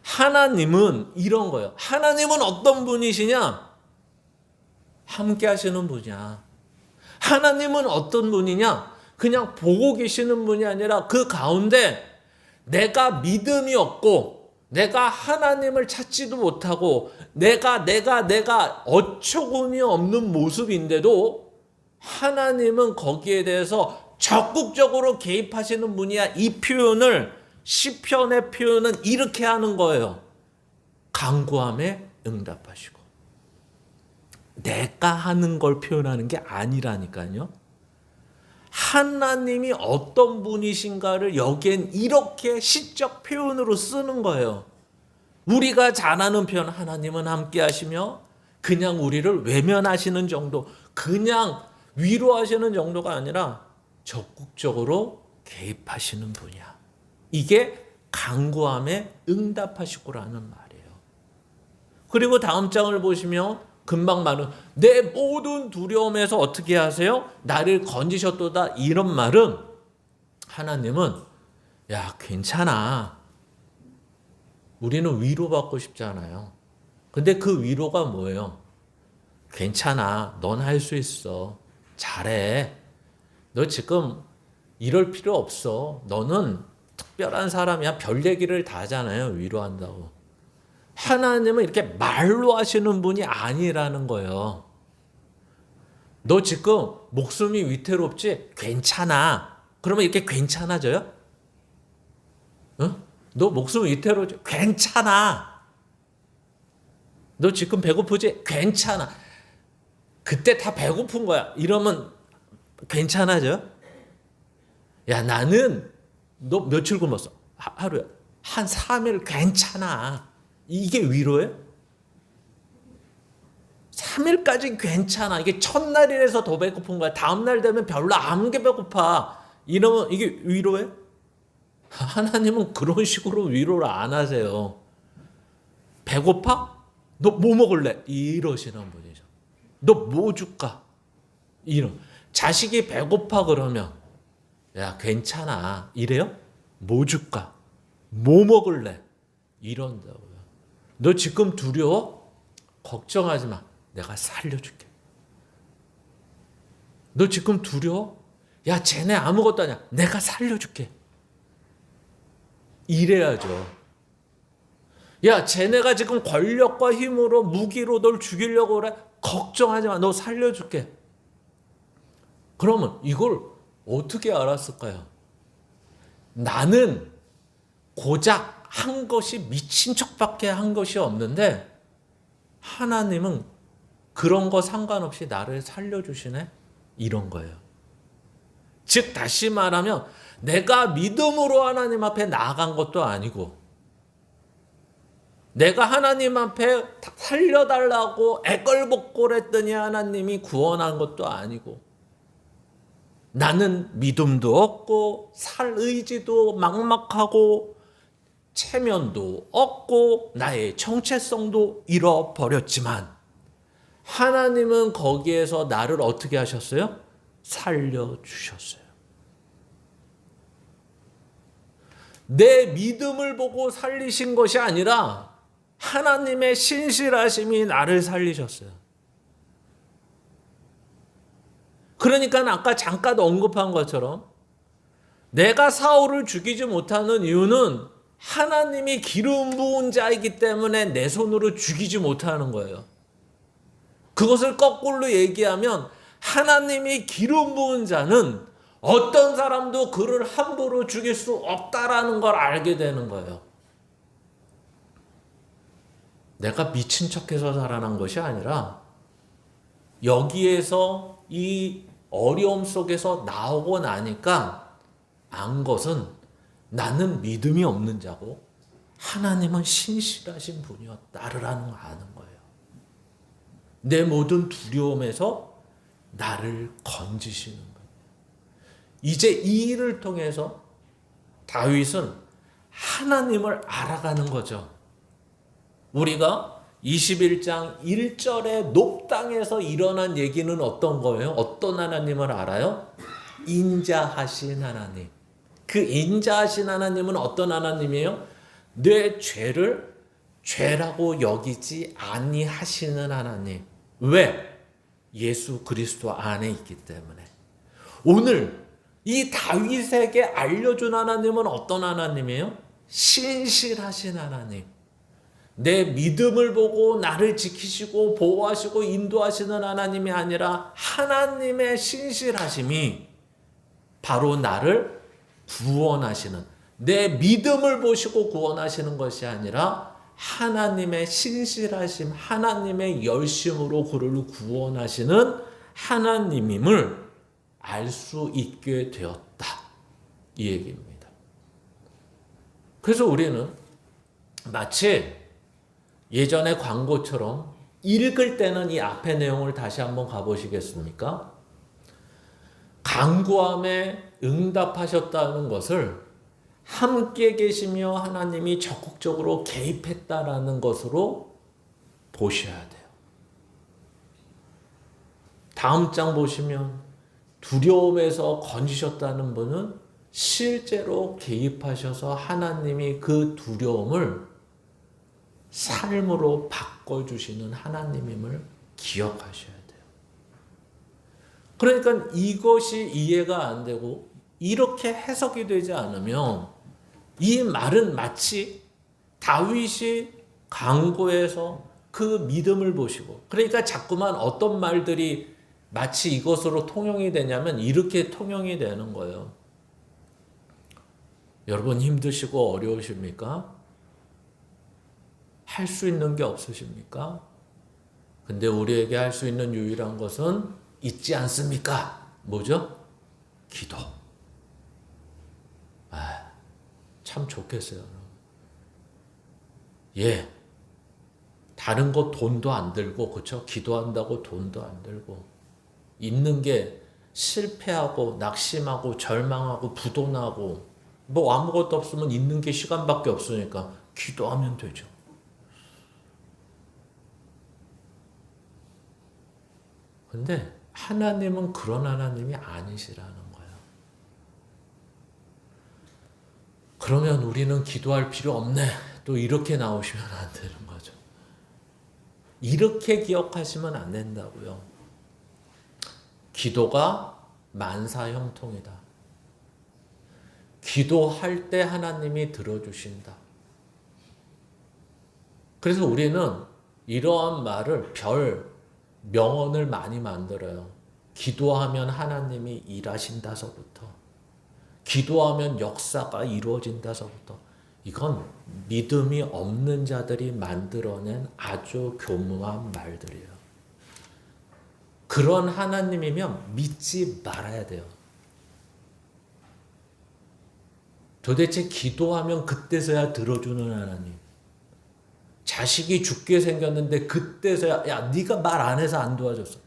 Speaker 1: 하나님은 이런 거예요. 하나님은 어떤 분이시냐? 함께 하시는 분이야. 하나님은 어떤 분이냐? 그냥 보고 계시는 분이 아니라 그 가운데 내가 믿음이 없고 내가 하나님을 찾지도 못하고 내가 어처구니 없는 모습인데도 하나님은 거기에 대해서 적극적으로 개입하시는 분이야. 이 표현을 시편의 표현은 이렇게 하는 거예요. 간구함에 응답하시고. 내가 하는 걸 표현하는 게 아니라니까요. 하나님이 어떤 분이신가를 여기엔 이렇게 시적 표현으로 쓰는 거예요. 우리가 잘 아는 표현, 하나님은 함께 하시며 그냥 우리를 외면하시는 정도, 그냥 위로하시는 정도가 아니라 적극적으로 개입하시는 분이야. 이게 간구함에 응답하시고라는 말이에요. 그리고 다음 장을 보시면 금방 말은 내 모든 두려움에서 어떻게 하세요? 나를 건지셨도다. 이런 말은 하나님은 야 괜찮아. 우리는 위로받고 싶잖아요. 근데 그 위로가 뭐예요? 괜찮아. 넌 할 수 있어. 잘해. 너 지금 이럴 필요 없어. 너는 특별한 사람이야. 별 얘기를 다 하잖아요. 위로한다고. 하나님은 이렇게 말로 하시는 분이 아니라는 거예요. 너 지금 목숨이 위태롭지? 괜찮아. 그러면 이렇게 괜찮아져요? 너 목숨이 위태롭지? 괜찮아. 너 지금 배고프지? 괜찮아. 그때 다 배고픈 거야. 이러면 괜찮아져요? 야 나는 너 며칠 굶었어? 하루에 한 3일 괜찮아. 이게 위로예요? 3일까지 괜찮아. 이게 첫날이라서 더 배고픈 거야. 다음날 되면 별로 안 배고파. 이러면 이게 위로예요? 하나님은 그런 식으로 위로를 안 하세요. 배고파? 너 뭐 먹을래? 이러시는 분이죠. 너 뭐 줄까? 이런. 자식이 배고파 그러면 야 괜찮아 이래요? 뭐 줄까? 뭐 먹을래? 이런다고요. 너 지금 두려워? 걱정하지 마. 내가 살려줄게. 너 지금 두려워? 야 쟤네 아무것도 아니야. 내가 살려줄게. 이래야죠. 야 쟤네가 지금 권력과 힘으로 무기로 널 죽이려고 그래. 걱정하지 마. 너 살려줄게. 그러면 이걸 어떻게 알았을까요? 나는 고작 한 것이 미친 척밖에 한 것이 없는데 하나님은 그런 거 상관없이 나를 살려주시네? 이런 거예요. 즉 다시 말하면 내가 믿음으로 하나님 앞에 나아간 것도 아니고 내가 하나님 앞에 살려달라고 애걸복걸했더니 하나님이 구원한 것도 아니고 나는 믿음도 없고 살 의지도 막막하고 체면도 없고 나의 정체성도 잃어버렸지만 하나님은 거기에서 나를 어떻게 하셨어요? 살려주셨어요. 내 믿음을 보고 살리신 것이 아니라 하나님의 신실하심이 나를 살리셨어요. 그러니까 아까 잠깐 언급한 것처럼 내가 사울을 죽이지 못하는 이유는 하나님이 기름 부은 자이기 때문에 내 손으로 죽이지 못하는 거예요. 그것을 거꾸로 얘기하면 하나님이 기름 부은 자는 어떤 사람도 그를 함부로 죽일 수 없다라는 걸 알게 되는 거예요. 내가 미친 척해서 살아난 것이 아니라 여기에서 이 어려움 속에서 나오고 나니까 안 것은 나는 믿음이 없는 자고 하나님은 신실하신 분이었다라는 걸 아는 거예요. 내 모든 두려움에서 나를 건지시는 거예요. 이제 이 일을 통해서 다윗은 하나님을 알아가는 거죠. 우리가 21장 1절에 높당에서 일어난 얘기는 어떤 거예요? 어떤 하나님을 알아요? 인자하신 하나님. 그 인자하신 하나님은 어떤 하나님이에요? 내 죄를 죄라고 여기지 아니하시는 하나님. 왜? 예수 그리스도 안에 있기 때문에. 오늘 이 다윗에게 알려준 하나님은 어떤 하나님이에요? 신실하신 하나님. 내 믿음을 보고 나를 지키시고 보호하시고 인도하시는 하나님이 아니라 하나님의 신실하심이 바로 나를 구원하시는, 내 믿음을 보시고 구원하시는 것이 아니라 하나님의 신실하심, 하나님의 열심으로 그를 구원하시는 하나님임을 알 수 있게 되었다. 이 얘기입니다. 그래서 우리는 마치 예전의 광고처럼 읽을 때는 이 앞의 내용을 다시 한번 가보시겠습니까? 간구함에 응답하셨다는 것을 함께 계시며 하나님이 적극적으로 개입했다라는 것으로 보셔야 돼요. 다음 장 보시면 두려움에서 건지셨다는 분은 실제로 개입하셔서 하나님이 그 두려움을 삶으로 바꿔주시는 하나님임을 기억하셔야 돼요. 그러니까 이것이 이해가 안 되고 이렇게 해석이 되지 않으면 이 말은 마치 다윗이 강구해서 그 믿음을 보시고, 그러니까 자꾸만 어떤 말들이 마치 이것으로 통용이 되냐면 이렇게 통용이 되는 거예요. 여러분 힘드시고 어려우십니까? 할 수 있는 게 없으십니까? 근데 우리에게 할 수 있는 유일한 것은 있지 않습니까? 뭐죠? 기도. 참 좋겠어요. 예. 다른 거 돈도 안 들고, 그쵸? 기도한다고 돈도 안 들고. 있는 게 실패하고, 낙심하고, 절망하고, 부도나고, 뭐 아무것도 없으면 있는 게 시간밖에 없으니까 기도하면 되죠. 근데 하나님은 그런 하나님이 아니시라는 거예요. 그러면 우리는 기도할 필요 없네. 또 이렇게 나오시면 안 되는 거죠. 이렇게 기억하시면 안 된다고요. 기도가 만사형통이다. 기도할 때 하나님이 들어주신다. 그래서 우리는 이러한 말을 명언을 많이 만들어요. 기도하면 하나님이 일하신다서부터, 기도하면 역사가 이루어진다서부터. 이건 믿음이 없는 자들이 만들어낸 아주 교묘한 말들이에요. 그런 하나님이면 믿지 말아야 돼요. 도대체 기도하면 그때서야 들어주는 하나님. 자식이 죽게 생겼는데 그때서야 야 네가 말 안 해서 안 도와줬어.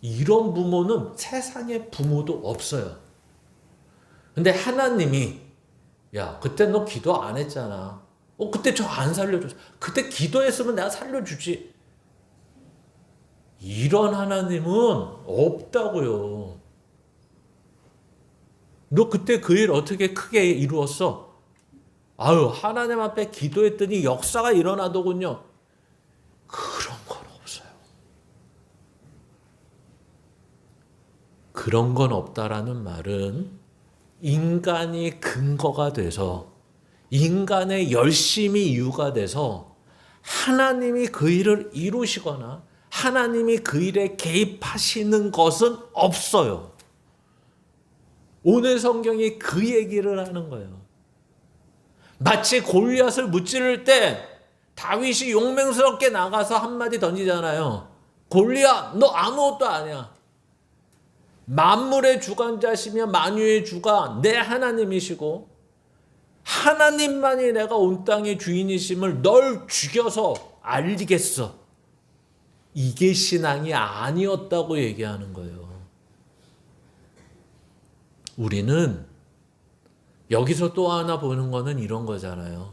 Speaker 1: 이런 부모는 세상에 부모도 없어요. 근데 하나님이 야 그때 너 기도 안 했잖아. 그때 저 안 살려줬어. 그때 기도했으면 내가 살려주지. 이런 하나님은 없다고요. 너 그때 그 일 어떻게 크게 이루었어? 아유, 하나님 앞에 기도했더니 역사가 일어나더군요. 그런 건 없어요. 그런 건 없다라는 말은 인간이 근거가 돼서, 인간의 열심이 이유가 돼서 하나님이 그 일을 이루시거나 하나님이 그 일에 개입하시는 것은 없어요. 오늘 성경이 그 얘기를 하는 거예요. 마치 골리앗을 무찌를 때 다윗이 용맹스럽게 나가서 한마디 던지잖아요. 골리앗, 너 아무것도 아니야. 만물의 주관자시며 만유의 주가 내 하나님이시고 하나님만이 내가 온 땅의 주인이심을 널 죽여서 알리겠어. 이게 신앙이 아니었다고 얘기하는 거예요. 우리는 여기서 또 하나 보는 거는 이런 거잖아요.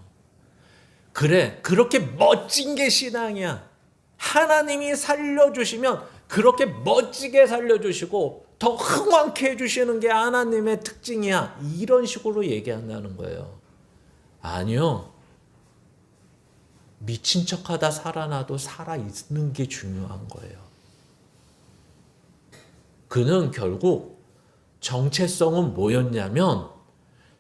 Speaker 1: 그래, 그렇게 멋진 게 신앙이야. 하나님이 살려주시면 그렇게 멋지게 살려주시고 더 흥왕케 해주시는 게 하나님의 특징이야. 이런 식으로 얘기한다는 거예요. 아니요. 미친 척하다 살아나도 살아있는 게 중요한 거예요. 그는 결국 정체성은 뭐였냐면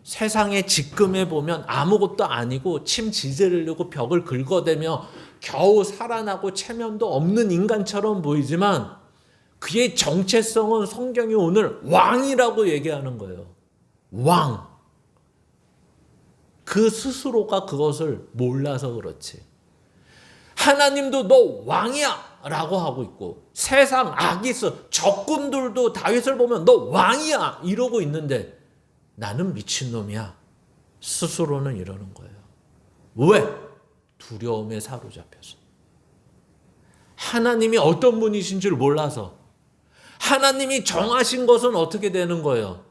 Speaker 1: 세상에 지금에 보면 아무것도 아니고 침 지질 흘리고 벽을 긁어대며 겨우 살아나고 체면도 없는 인간처럼 보이지만 그의 정체성은 성경이 오늘 왕이라고 얘기하는 거예요. 왕. 그 스스로가 그것을 몰라서 그렇지. 하나님도 너 왕이야 라고 하고 있고 세상 아기스 적군들도 다윗을 보면 너 왕이야 이러고 있는데 나는 미친놈이야. 스스로는 이러는 거예요. 왜? 두려움에 사로잡혀서. 하나님이 어떤 분이신지를 몰라서. 하나님이 정하신 것은 어떻게 되는 거예요?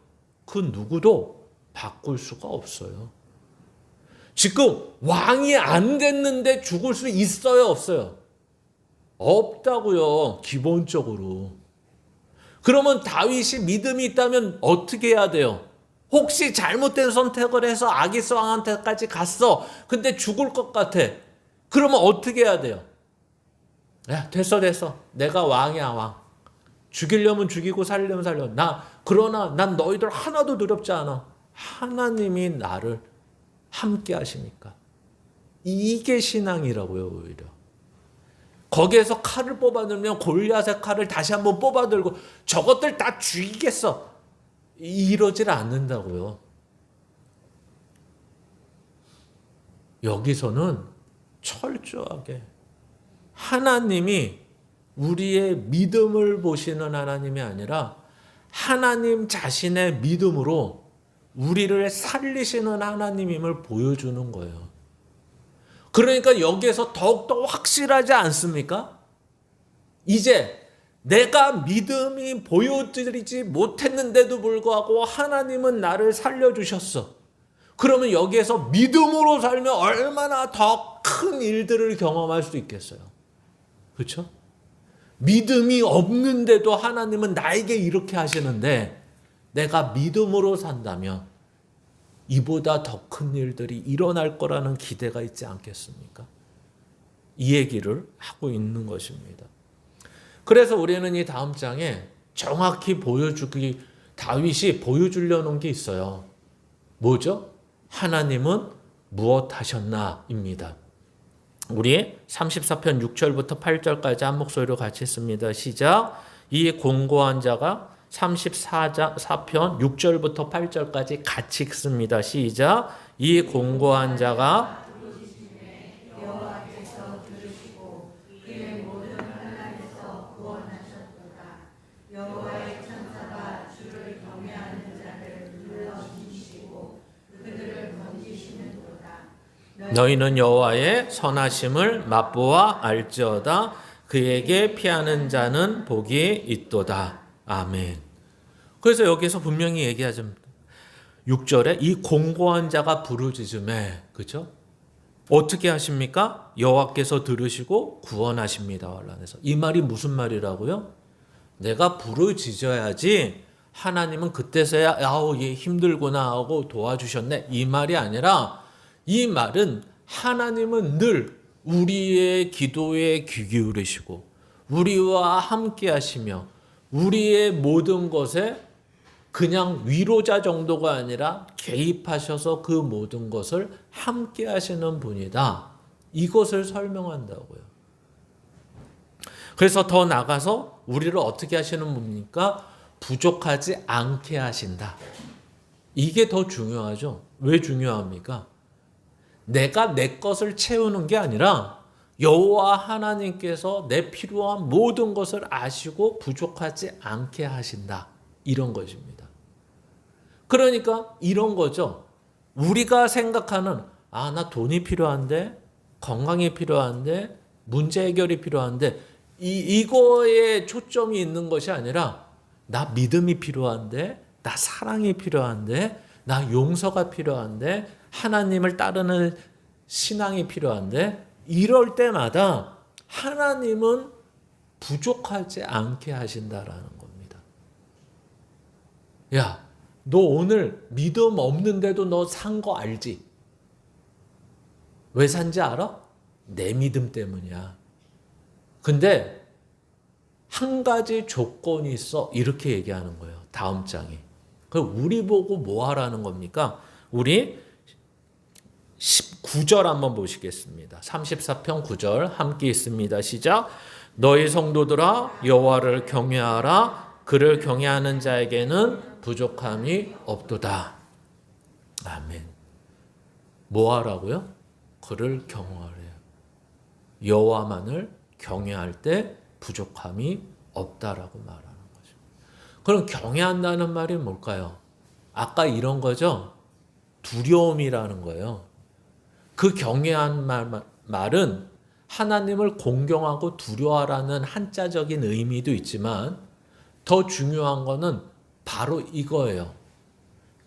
Speaker 1: 그 누구도 바꿀 수가 없어요. 지금 왕이 안 됐는데 죽을 수 있어요, 없어요? 없다고요, 기본적으로. 그러면 다윗이 믿음이 있다면 어떻게 해야 돼요? 혹시 잘못된 선택을 해서 아기스 왕한테까지 갔어. 근데 죽을 것 같아. 그러면 어떻게 해야 돼요? 야, 됐어. 내가 왕이야, 왕. 죽이려면 죽이고 살려면 살려. 그러나 난 너희들 하나도 두렵지 않아. 하나님이 나를 함께 하시니까. 이게 신앙이라고요, 오히려. 거기에서 칼을 뽑아들면 골리앗의 칼을 다시 한번 뽑아들고 저것들 다 죽이겠어. 이러질 않는다고요. 여기서는 철저하게 하나님이 우리의 믿음을 보시는 하나님이 아니라 하나님 자신의 믿음으로 우리를 살리시는 하나님임을 보여주는 거예요. 그러니까 여기에서 더욱더 확실하지 않습니까? 이제 내가 믿음이 보여드리지 못했는데도 불구하고 하나님은 나를 살려주셨어. 그러면 여기에서 믿음으로 살면 얼마나 더 큰 일들을 경험할 수 있겠어요. 그렇죠? 믿음이 없는데도 하나님은 나에게 이렇게 하시는데 내가 믿음으로 산다면 이보다 더 큰 일들이 일어날 거라는 기대가 있지 않겠습니까? 이 얘기를 하고 있는 것입니다. 그래서 우리는 이 다음 장에 정확히 다윗이 보여주려는 게 있어요. 뭐죠? 하나님은 무엇 하셨나입니다. 우리 34편 6절부터 8절까지 한 목소리로 같이 읽습니다. 시작. 이 공고한 자가 34편 6절부터 8절까지 같이 읽습니다. 시작. 이 공고한 자가 너희는 여호와의 선하심을 맛보아 알지어다. 그에게 피하는 자는 복이 있도다. 아멘. 그래서 여기서 분명히 얘기하죠. 6절에 이 공고한 자가 부르짖음에, 그죠? 어떻게 하십니까? 여호와께서 들으시고 구원하십니다. 환란에서. 이 말이 무슨 말이라고요? 내가 부르짖어야지 하나님은 그때서야 아우 얘 힘들구나 하고 도와주셨네. 이 말이 아니라 이 말은 하나님은 늘 우리의 기도에 귀 기울이시고 우리와 함께 하시며 우리의 모든 것에 그냥 위로자 정도가 아니라 개입하셔서 그 모든 것을 함께 하시는 분이다. 이것을 설명한다고요. 그래서 더 나가서 우리를 어떻게 하시는 분입니까? 부족하지 않게 하신다. 이게 더 중요하죠. 왜 중요합니까? 내가 내 것을 채우는 게 아니라 여호와 하나님께서 내 필요한 모든 것을 아시고 부족하지 않게 하신다. 이런 것입니다. 그러니까 이런 거죠. 우리가 생각하는 나 돈이 필요한데 건강이 필요한데 문제 해결이 필요한데 이거에 초점이 있는 것이 아니라 나 믿음이 필요한데 나 사랑이 필요한데 나 용서가 필요한데 하나님을 따르는 신앙이 필요한데 이럴 때마다 하나님은 부족하지 않게 하신다라는 겁니다. 야, 너 오늘 믿음 없는데도 너 산 거 알지? 왜 산지 알아? 내 믿음 때문이야. 근데 한 가지 조건이 있어. 이렇게 얘기하는 거예요. 다음 장에. 그럼 우리 보고 뭐 하라는 겁니까? 우리 19절 한번 보시겠습니다. 34편 9절 함께 있습니다. 시작. 너희 성도들아 여호와를 경외하라. 그를 경외하는 자에게는 부족함이 없도다. 아멘. 뭐 하라고요? 그를 경외하래요. 여호와만을 경외할 때 부족함이 없다라고 말하는 거죠. 그럼 경외한다는 말이 뭘까요? 아까 이런 거죠. 두려움이라는 거예요. 그 경외한 말은 하나님을 공경하고 두려워하라는 한자적인 의미도 있지만 더 중요한 거는 바로 이거예요.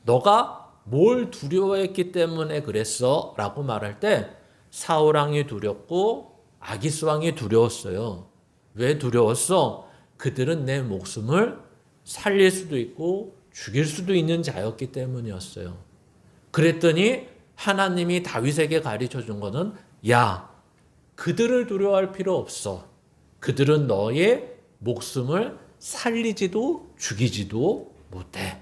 Speaker 1: 너가 뭘 두려워했기 때문에 그랬어? 라고 말할 때 사울 왕이 두렵고 아기스 왕이 두려웠어요. 왜 두려웠어? 그들은 내 목숨을 살릴 수도 있고 죽일 수도 있는 자였기 때문이었어요. 그랬더니 하나님이 다윗에게 가르쳐 준 것은 야, 그들을 두려워할 필요 없어. 그들은 너의 목숨을 살리지도 죽이지도 못해.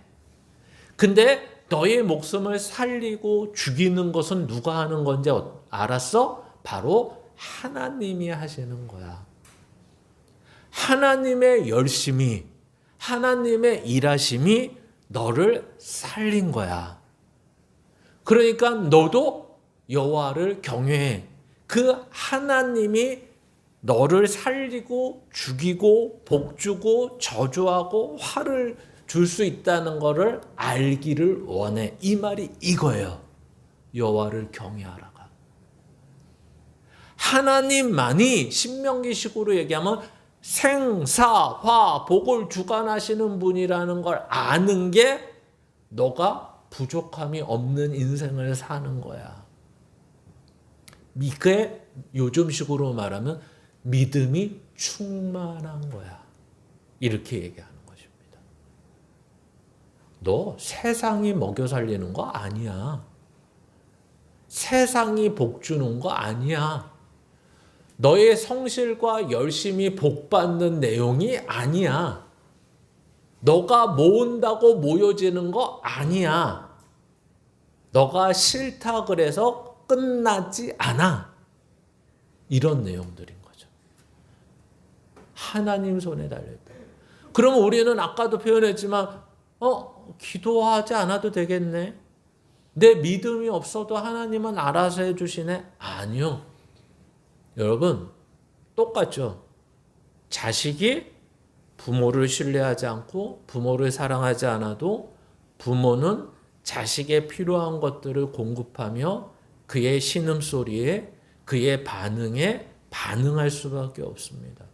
Speaker 1: 근데 너의 목숨을 살리고 죽이는 것은 누가 하는 건지 알았어? 바로 하나님이 하시는 거야. 하나님의 열심이, 하나님의 일하심이 너를 살린 거야. 그러니까 너도 여호와를 경외해. 그 하나님이 너를 살리고 죽이고 복주고 저주하고 화를 줄 수 있다는 것을 알기를 원해. 이 말이 이거예요. 여호와를 경외하라가. 하나님만이 신명기식으로 얘기하면 생사화 복을 주관하시는 분이라는 걸 아는 게 너가 부족함이 없는 인생을 사는 거야. 이게 요즘식으로 말하면 믿음이 충만한 거야. 이렇게 얘기하는 것입니다. 너 세상이 먹여 살리는 거 아니야. 세상이 복 주는 거 아니야. 너의 성실과 열심히 복 받는 내용이 아니야. 너가 모은다고 모여지는 거 아니야. 너가 싫다 그래서 끝나지 않아. 이런 내용들인 거죠. 하나님 손에 달려있다. 그러면 우리는 아까도 표현했지만 기도하지 않아도 되겠네. 내 믿음이 없어도 하나님은 알아서 해주시네. 아니요. 여러분 똑같죠. 자식이 부모를 신뢰하지 않고 부모를 사랑하지 않아도 부모는 자식의 필요한 것들을 공급하며 그의 신음소리에 그의 반응에 반응할 수밖에 없습니다.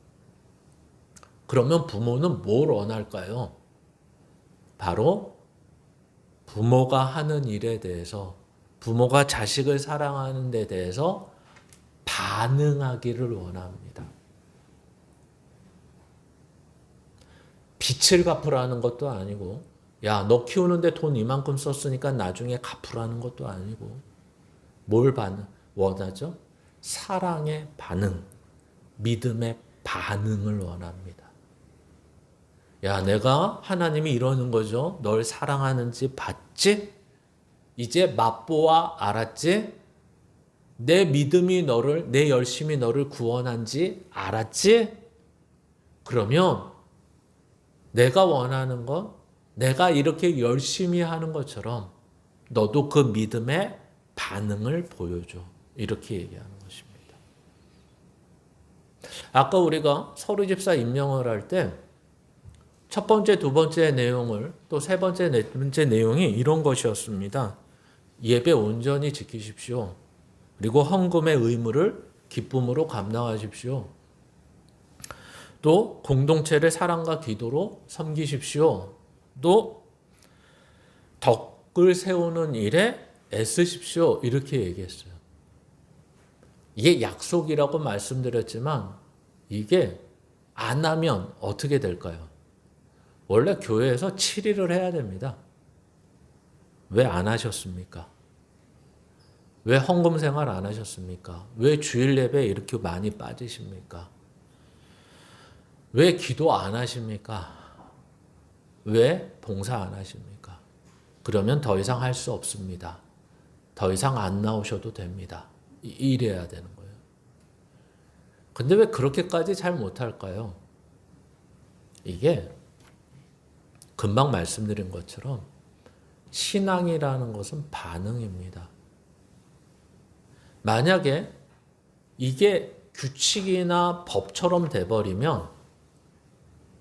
Speaker 1: 그러면 부모는 뭘 원할까요? 바로 부모가 하는 일에 대해서 부모가 자식을 사랑하는 데 대해서 반응하기를 원합니다. 빚을 갚으라는 것도 아니고 야, 너 키우는데 돈 이만큼 썼으니까 나중에 갚으라는 것도 아니고 뭘 원하죠? 사랑의 반응, 믿음의 반응을 원합니다. 야, 내가 하나님이 이러는 거죠. 널 사랑하는지 봤지? 이제 맛보아 알았지? 내 믿음이 너를, 내 열심이 너를 구원한지 알았지? 그러면 내가 원하는 건 내가 이렇게 열심히 하는 것처럼 너도 그 믿음의 반응을 보여줘. 이렇게 얘기하는 것입니다. 아까 우리가 서류집사 임명을 할 때 첫 번째, 두 번째 내용을 또 세 번째, 네 번째 내용이 이런 것이었습니다. 예배 온전히 지키십시오. 그리고 헌금의 의무를 기쁨으로 감당하십시오. 또 공동체를 사랑과 기도로 섬기십시오. 또 덕을 세우는 일에 애쓰십시오. 이렇게 얘기했어요. 이게 약속이라고 말씀드렸지만 이게 안 하면 어떻게 될까요? 원래 교회에서 7일을 해야 됩니다. 왜 안 하셨습니까? 왜 헌금 생활 안 하셨습니까? 왜 주일 예배에 이렇게 많이 빠지십니까? 왜 기도 안 하십니까? 왜 봉사 안 하십니까? 그러면 더 이상 할 수 없습니다. 더 이상 안 나오셔도 됩니다. 이래야 되는 거예요. 근데 왜 그렇게까지 잘 못할까요? 이게 금방 말씀드린 것처럼 신앙이라는 것은 반응입니다. 만약에 이게 규칙이나 법처럼 돼버리면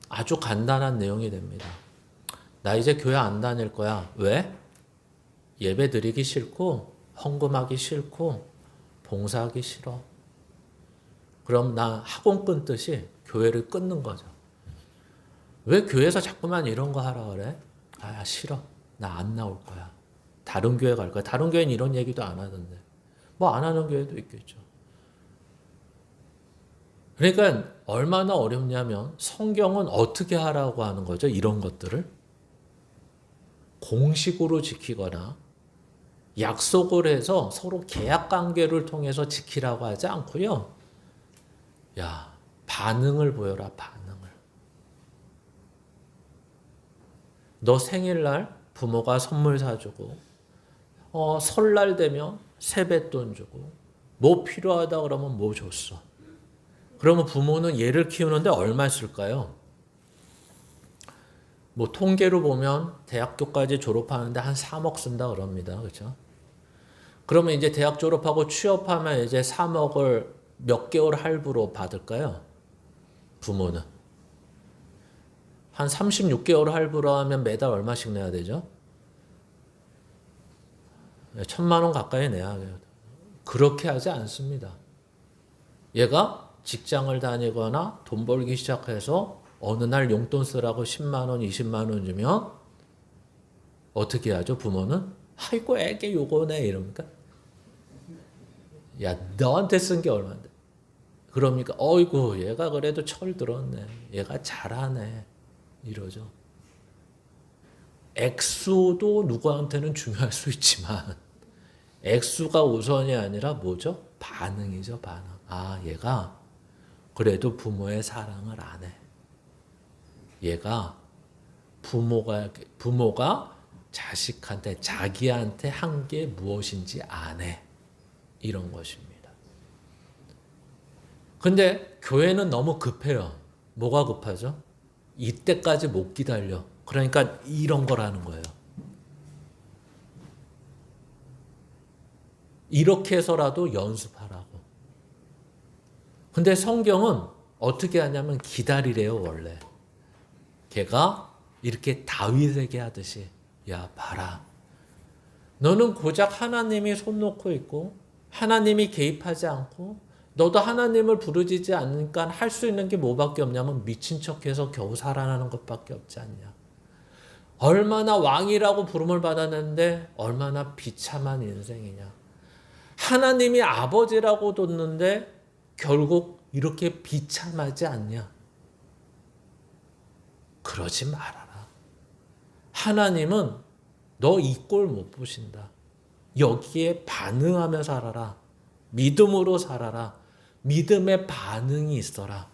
Speaker 1: 아주 간단한 내용이 됩니다. 나 이제 교회 안 다닐 거야. 왜? 예배 드리기 싫고 헌금하기 싫고 봉사하기 싫어. 그럼 나 학원 끊듯이 교회를 끊는 거죠. 왜 교회에서 자꾸만 이런 거 하라 그래? 아, 싫어. 나 안 나올 거야. 다른 교회 갈 거야. 다른 교회는 이런 얘기도 안 하던데. 뭐 안 하는 교회도 있겠죠. 그러니까 얼마나 어렵냐면 성경은 어떻게 하라고 하는 거죠? 이런 것들을 공식으로 지키거나 약속을 해서 서로 계약 관계를 통해서 지키라고 하지 않고요. 야, 반응을 보여라. 반응을. 너 생일날 부모가 선물 사주고 설날 되면 세뱃돈 주고 뭐 필요하다 그러면 뭐 줬어. 그러면 부모는 얘를 키우는데 얼마 쓸까요? 뭐 통계로 보면 대학교까지 졸업하는데 한 3억 쓴다 그럽니다. 그렇죠? 그러면 이제 대학 졸업하고 취업하면 이제 3억을 몇 개월 할부로 받을까요? 부모는. 한 36개월 할부로 하면 매달 얼마씩 내야 되죠? 1,000만 원 가까이 내야 해요. 그렇게 하지 않습니다. 얘가 직장을 다니거나 돈 벌기 시작해서 어느 날 용돈 쓰라고 10만 원, 20만 원 주면 어떻게 하죠? 부모는 아이고 애게 요거네 이럽니까? 야, 너한테 쓴 게 얼마인데? 그러니까 어이구 얘가 그래도 철 들었네. 얘가 잘하네. 이러죠. 액수도 누구한테는 중요할 수 있지만 액수가 우선이 아니라 뭐죠? 반응이죠, 반응. 아, 얘가 그래도 부모의 사랑을 안 해. 얘가 부모가 자식한테, 자기한테 한 게 무엇인지 안 해. 이런 것입니다. 근데 교회는 너무 급해요. 뭐가 급하죠? 이때까지 못 기다려. 그러니까 이런 거라는 거예요. 이렇게 해서라도 연습하라고. 근데 성경은 어떻게 하냐면 기다리래요, 원래. 걔가 이렇게 다윗에게 하듯이, 야, 봐라. 너는 고작 하나님이 손 놓고 있고, 하나님이 개입하지 않고, 너도 하나님을 부르짖지 않으니까 할 수 있는 게 뭐밖에 없냐면 미친 척해서 겨우 살아나는 것밖에 없지 않냐. 얼마나 왕이라고 부름을 받았는데 얼마나 비참한 인생이냐. 하나님이 아버지라고 뒀는데 결국 이렇게 비참하지 않냐. 그러지 말아라. 하나님은 너 이 꼴 못 보신다. 여기에 반응하며 살아라. 믿음으로 살아라. 믿음의 반응이 있어라.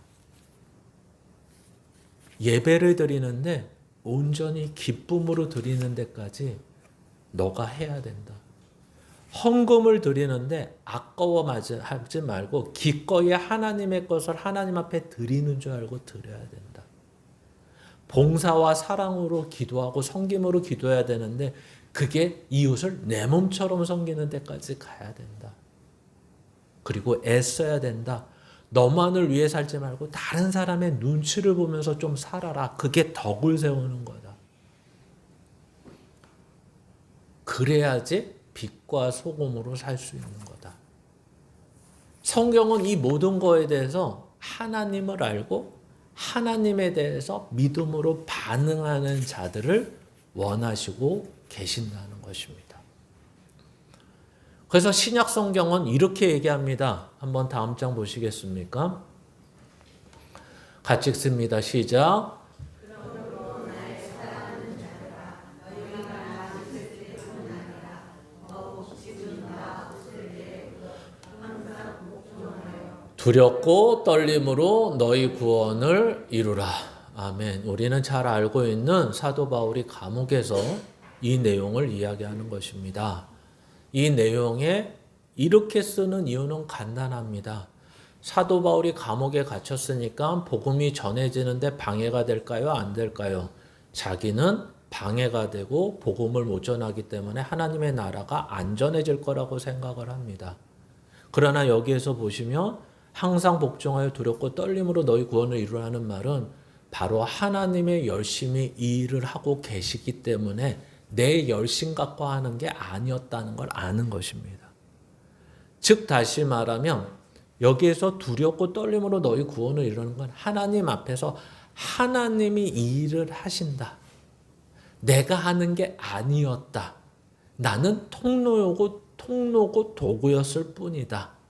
Speaker 1: 예배를 드리는데 온전히 기쁨으로 드리는 데까지 너가 해야 된다. 헌금을 드리는데 아까워하지 말고 기꺼이 하나님의 것을 하나님 앞에 드리는 줄 알고 드려야 된다. 봉사와 사랑으로 기도하고 섬김으로 기도해야 되는데 그게 이웃을 내 몸처럼 섬기는 데까지 가야 된다. 그리고 애써야 된다. 너만을 위해 살지 말고 다른 사람의 눈치를 보면서 좀 살아라. 그게 덕을 세우는 거다. 그래야지 빛과 소금으로 살 수 있는 거다. 성경은 이 모든 거에 대해서 하나님을 알고 하나님에 대해서 믿음으로 반응하는 자들을 원하시고 계신다는 것입니다. 그래서 신약 성경은 이렇게 얘기합니다. 한번 다음 장 보시겠습니까? 같이 읽습니다. 시작. 두렵고 떨림으로 너희 구원을 이루라. 아멘. 우리는 잘 알고 있는 사도 바울이 감옥에서 이 내용을 이야기하는 것입니다. 이 내용에 이렇게 쓰는 이유는 간단합니다. 사도 바울이 감옥에 갇혔으니까 복음이 전해지는데 방해가 될까요? 안 될까요? 자기는 방해가 되고 복음을 못 전하기 때문에 하나님의 나라가 안전해질 거라고 생각을 합니다. 그러나 여기에서 보시면 항상 복종하여 두렵고 떨림으로 너희 구원을 이루라는 말은 바로 하나님의 열심히 이 일을 하고 계시기 때문에 내 열심 갖고 하는 게 아니었다는 걸 아는 것입니다. 즉 다시 말하면 여기에서 두렵고 떨림으로 너희 구원을 이루는 건 하나님 앞에서 하나님이 이 일을 하신다. 내가 하는 게 아니었다. 나는 통로고 도구였을 뿐이다.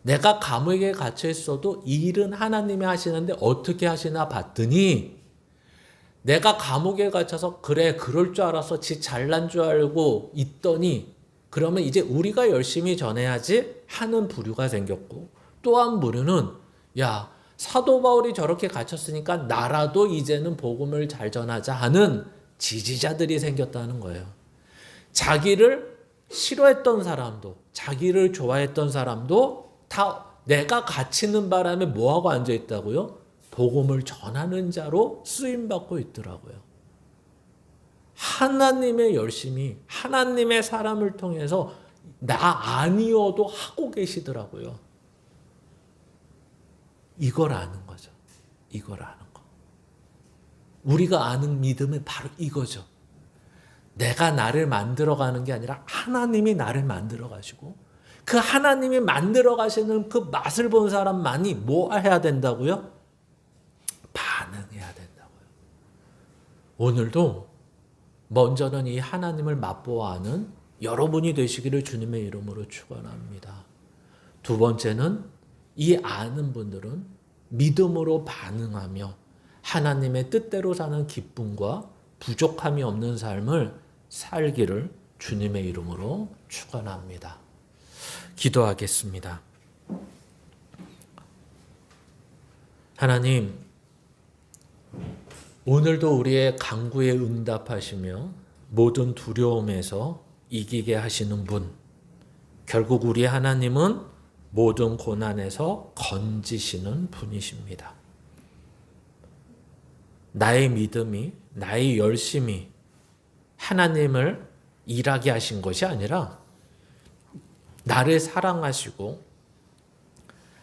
Speaker 1: 내가 감옥에 갇혀 있어도 이 일은 하나님이 하시는데 어떻게 하시나 봤더니 내가 감옥에 갇혀서 그래 그럴 줄 알아서 지 잘난 줄 알고 있더니 그러면 이제 우리가 열심히 전해야지 하는 부류가 생겼고 또 한 부류는 야 사도 바울이 저렇게 갇혔으니까 나라도 이제는 복음을 잘 전하자 하는 지지자들이 생겼다는 거예요. 자기를 싫어했던 사람도 자기를 좋아했던 사람도 다 내가 갇히는 바람에 뭐하고 앉아있다고요? 복음을 전하는 자로 쓰임받고 있더라고요. 하나님의 열심히 하나님의 사람을 통해서 나 아니어도 하고 계시더라고요. 이걸 아는 거죠. 이걸 아는 거. 우리가 아는 믿음은 바로 이거죠. 내가 나를 만들어가는 게 아니라 하나님이 나를 만들어가시고 그 하나님이 만들어 가시는 그 맛을 본 사람만이 뭐 해야 된다고요? 반응해야 된다고요. 오늘도 먼저는 이 하나님을 맛보아하는 여러분이 되시기를 주님의 이름으로 축원합니다. 두 번째는 이 아는 분들은 믿음으로 반응하며 하나님의 뜻대로 사는 기쁨과 부족함이 없는 삶을 살기를 주님의 이름으로 축원합니다. 기도하겠습니다. 하나님, 오늘도 우리의 간구에 응답하시며 모든 두려움에서 이기게 하시는 분, 결국 우리 하나님은 모든 고난에서 건지시는 분이십니다. 나의 믿음이, 나의 열심이 하나님을 일하게 하신 것이 아니라 나를 사랑하시고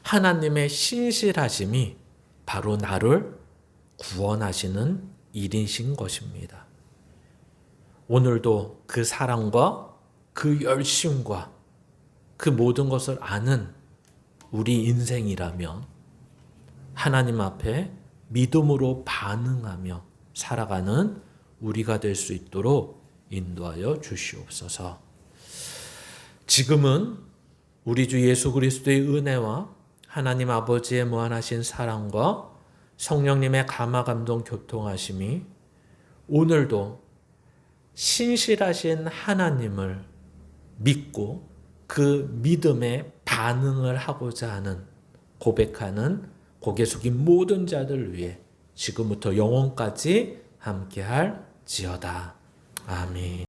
Speaker 1: 하나님의 신실하심이 바로 나를 구원하시는 일이신 것입니다. 오늘도 그 사랑과 그 열심과 그 모든 것을 아는 우리 인생이라면 하나님 앞에 믿음으로 반응하며 살아가는 우리가 될 수 있도록 인도하여 주시옵소서. 지금은 우리 주 예수 그리스도의 은혜와 하나님 아버지의 무한하신 사랑과 성령님의 감화 감동 교통하심이 오늘도 신실하신 하나님을 믿고 그 믿음에 반응을 하고자 하는 고백하는 고개 숙인 모든 자들 위해 지금부터 영원까지 함께할 지어다. 아멘.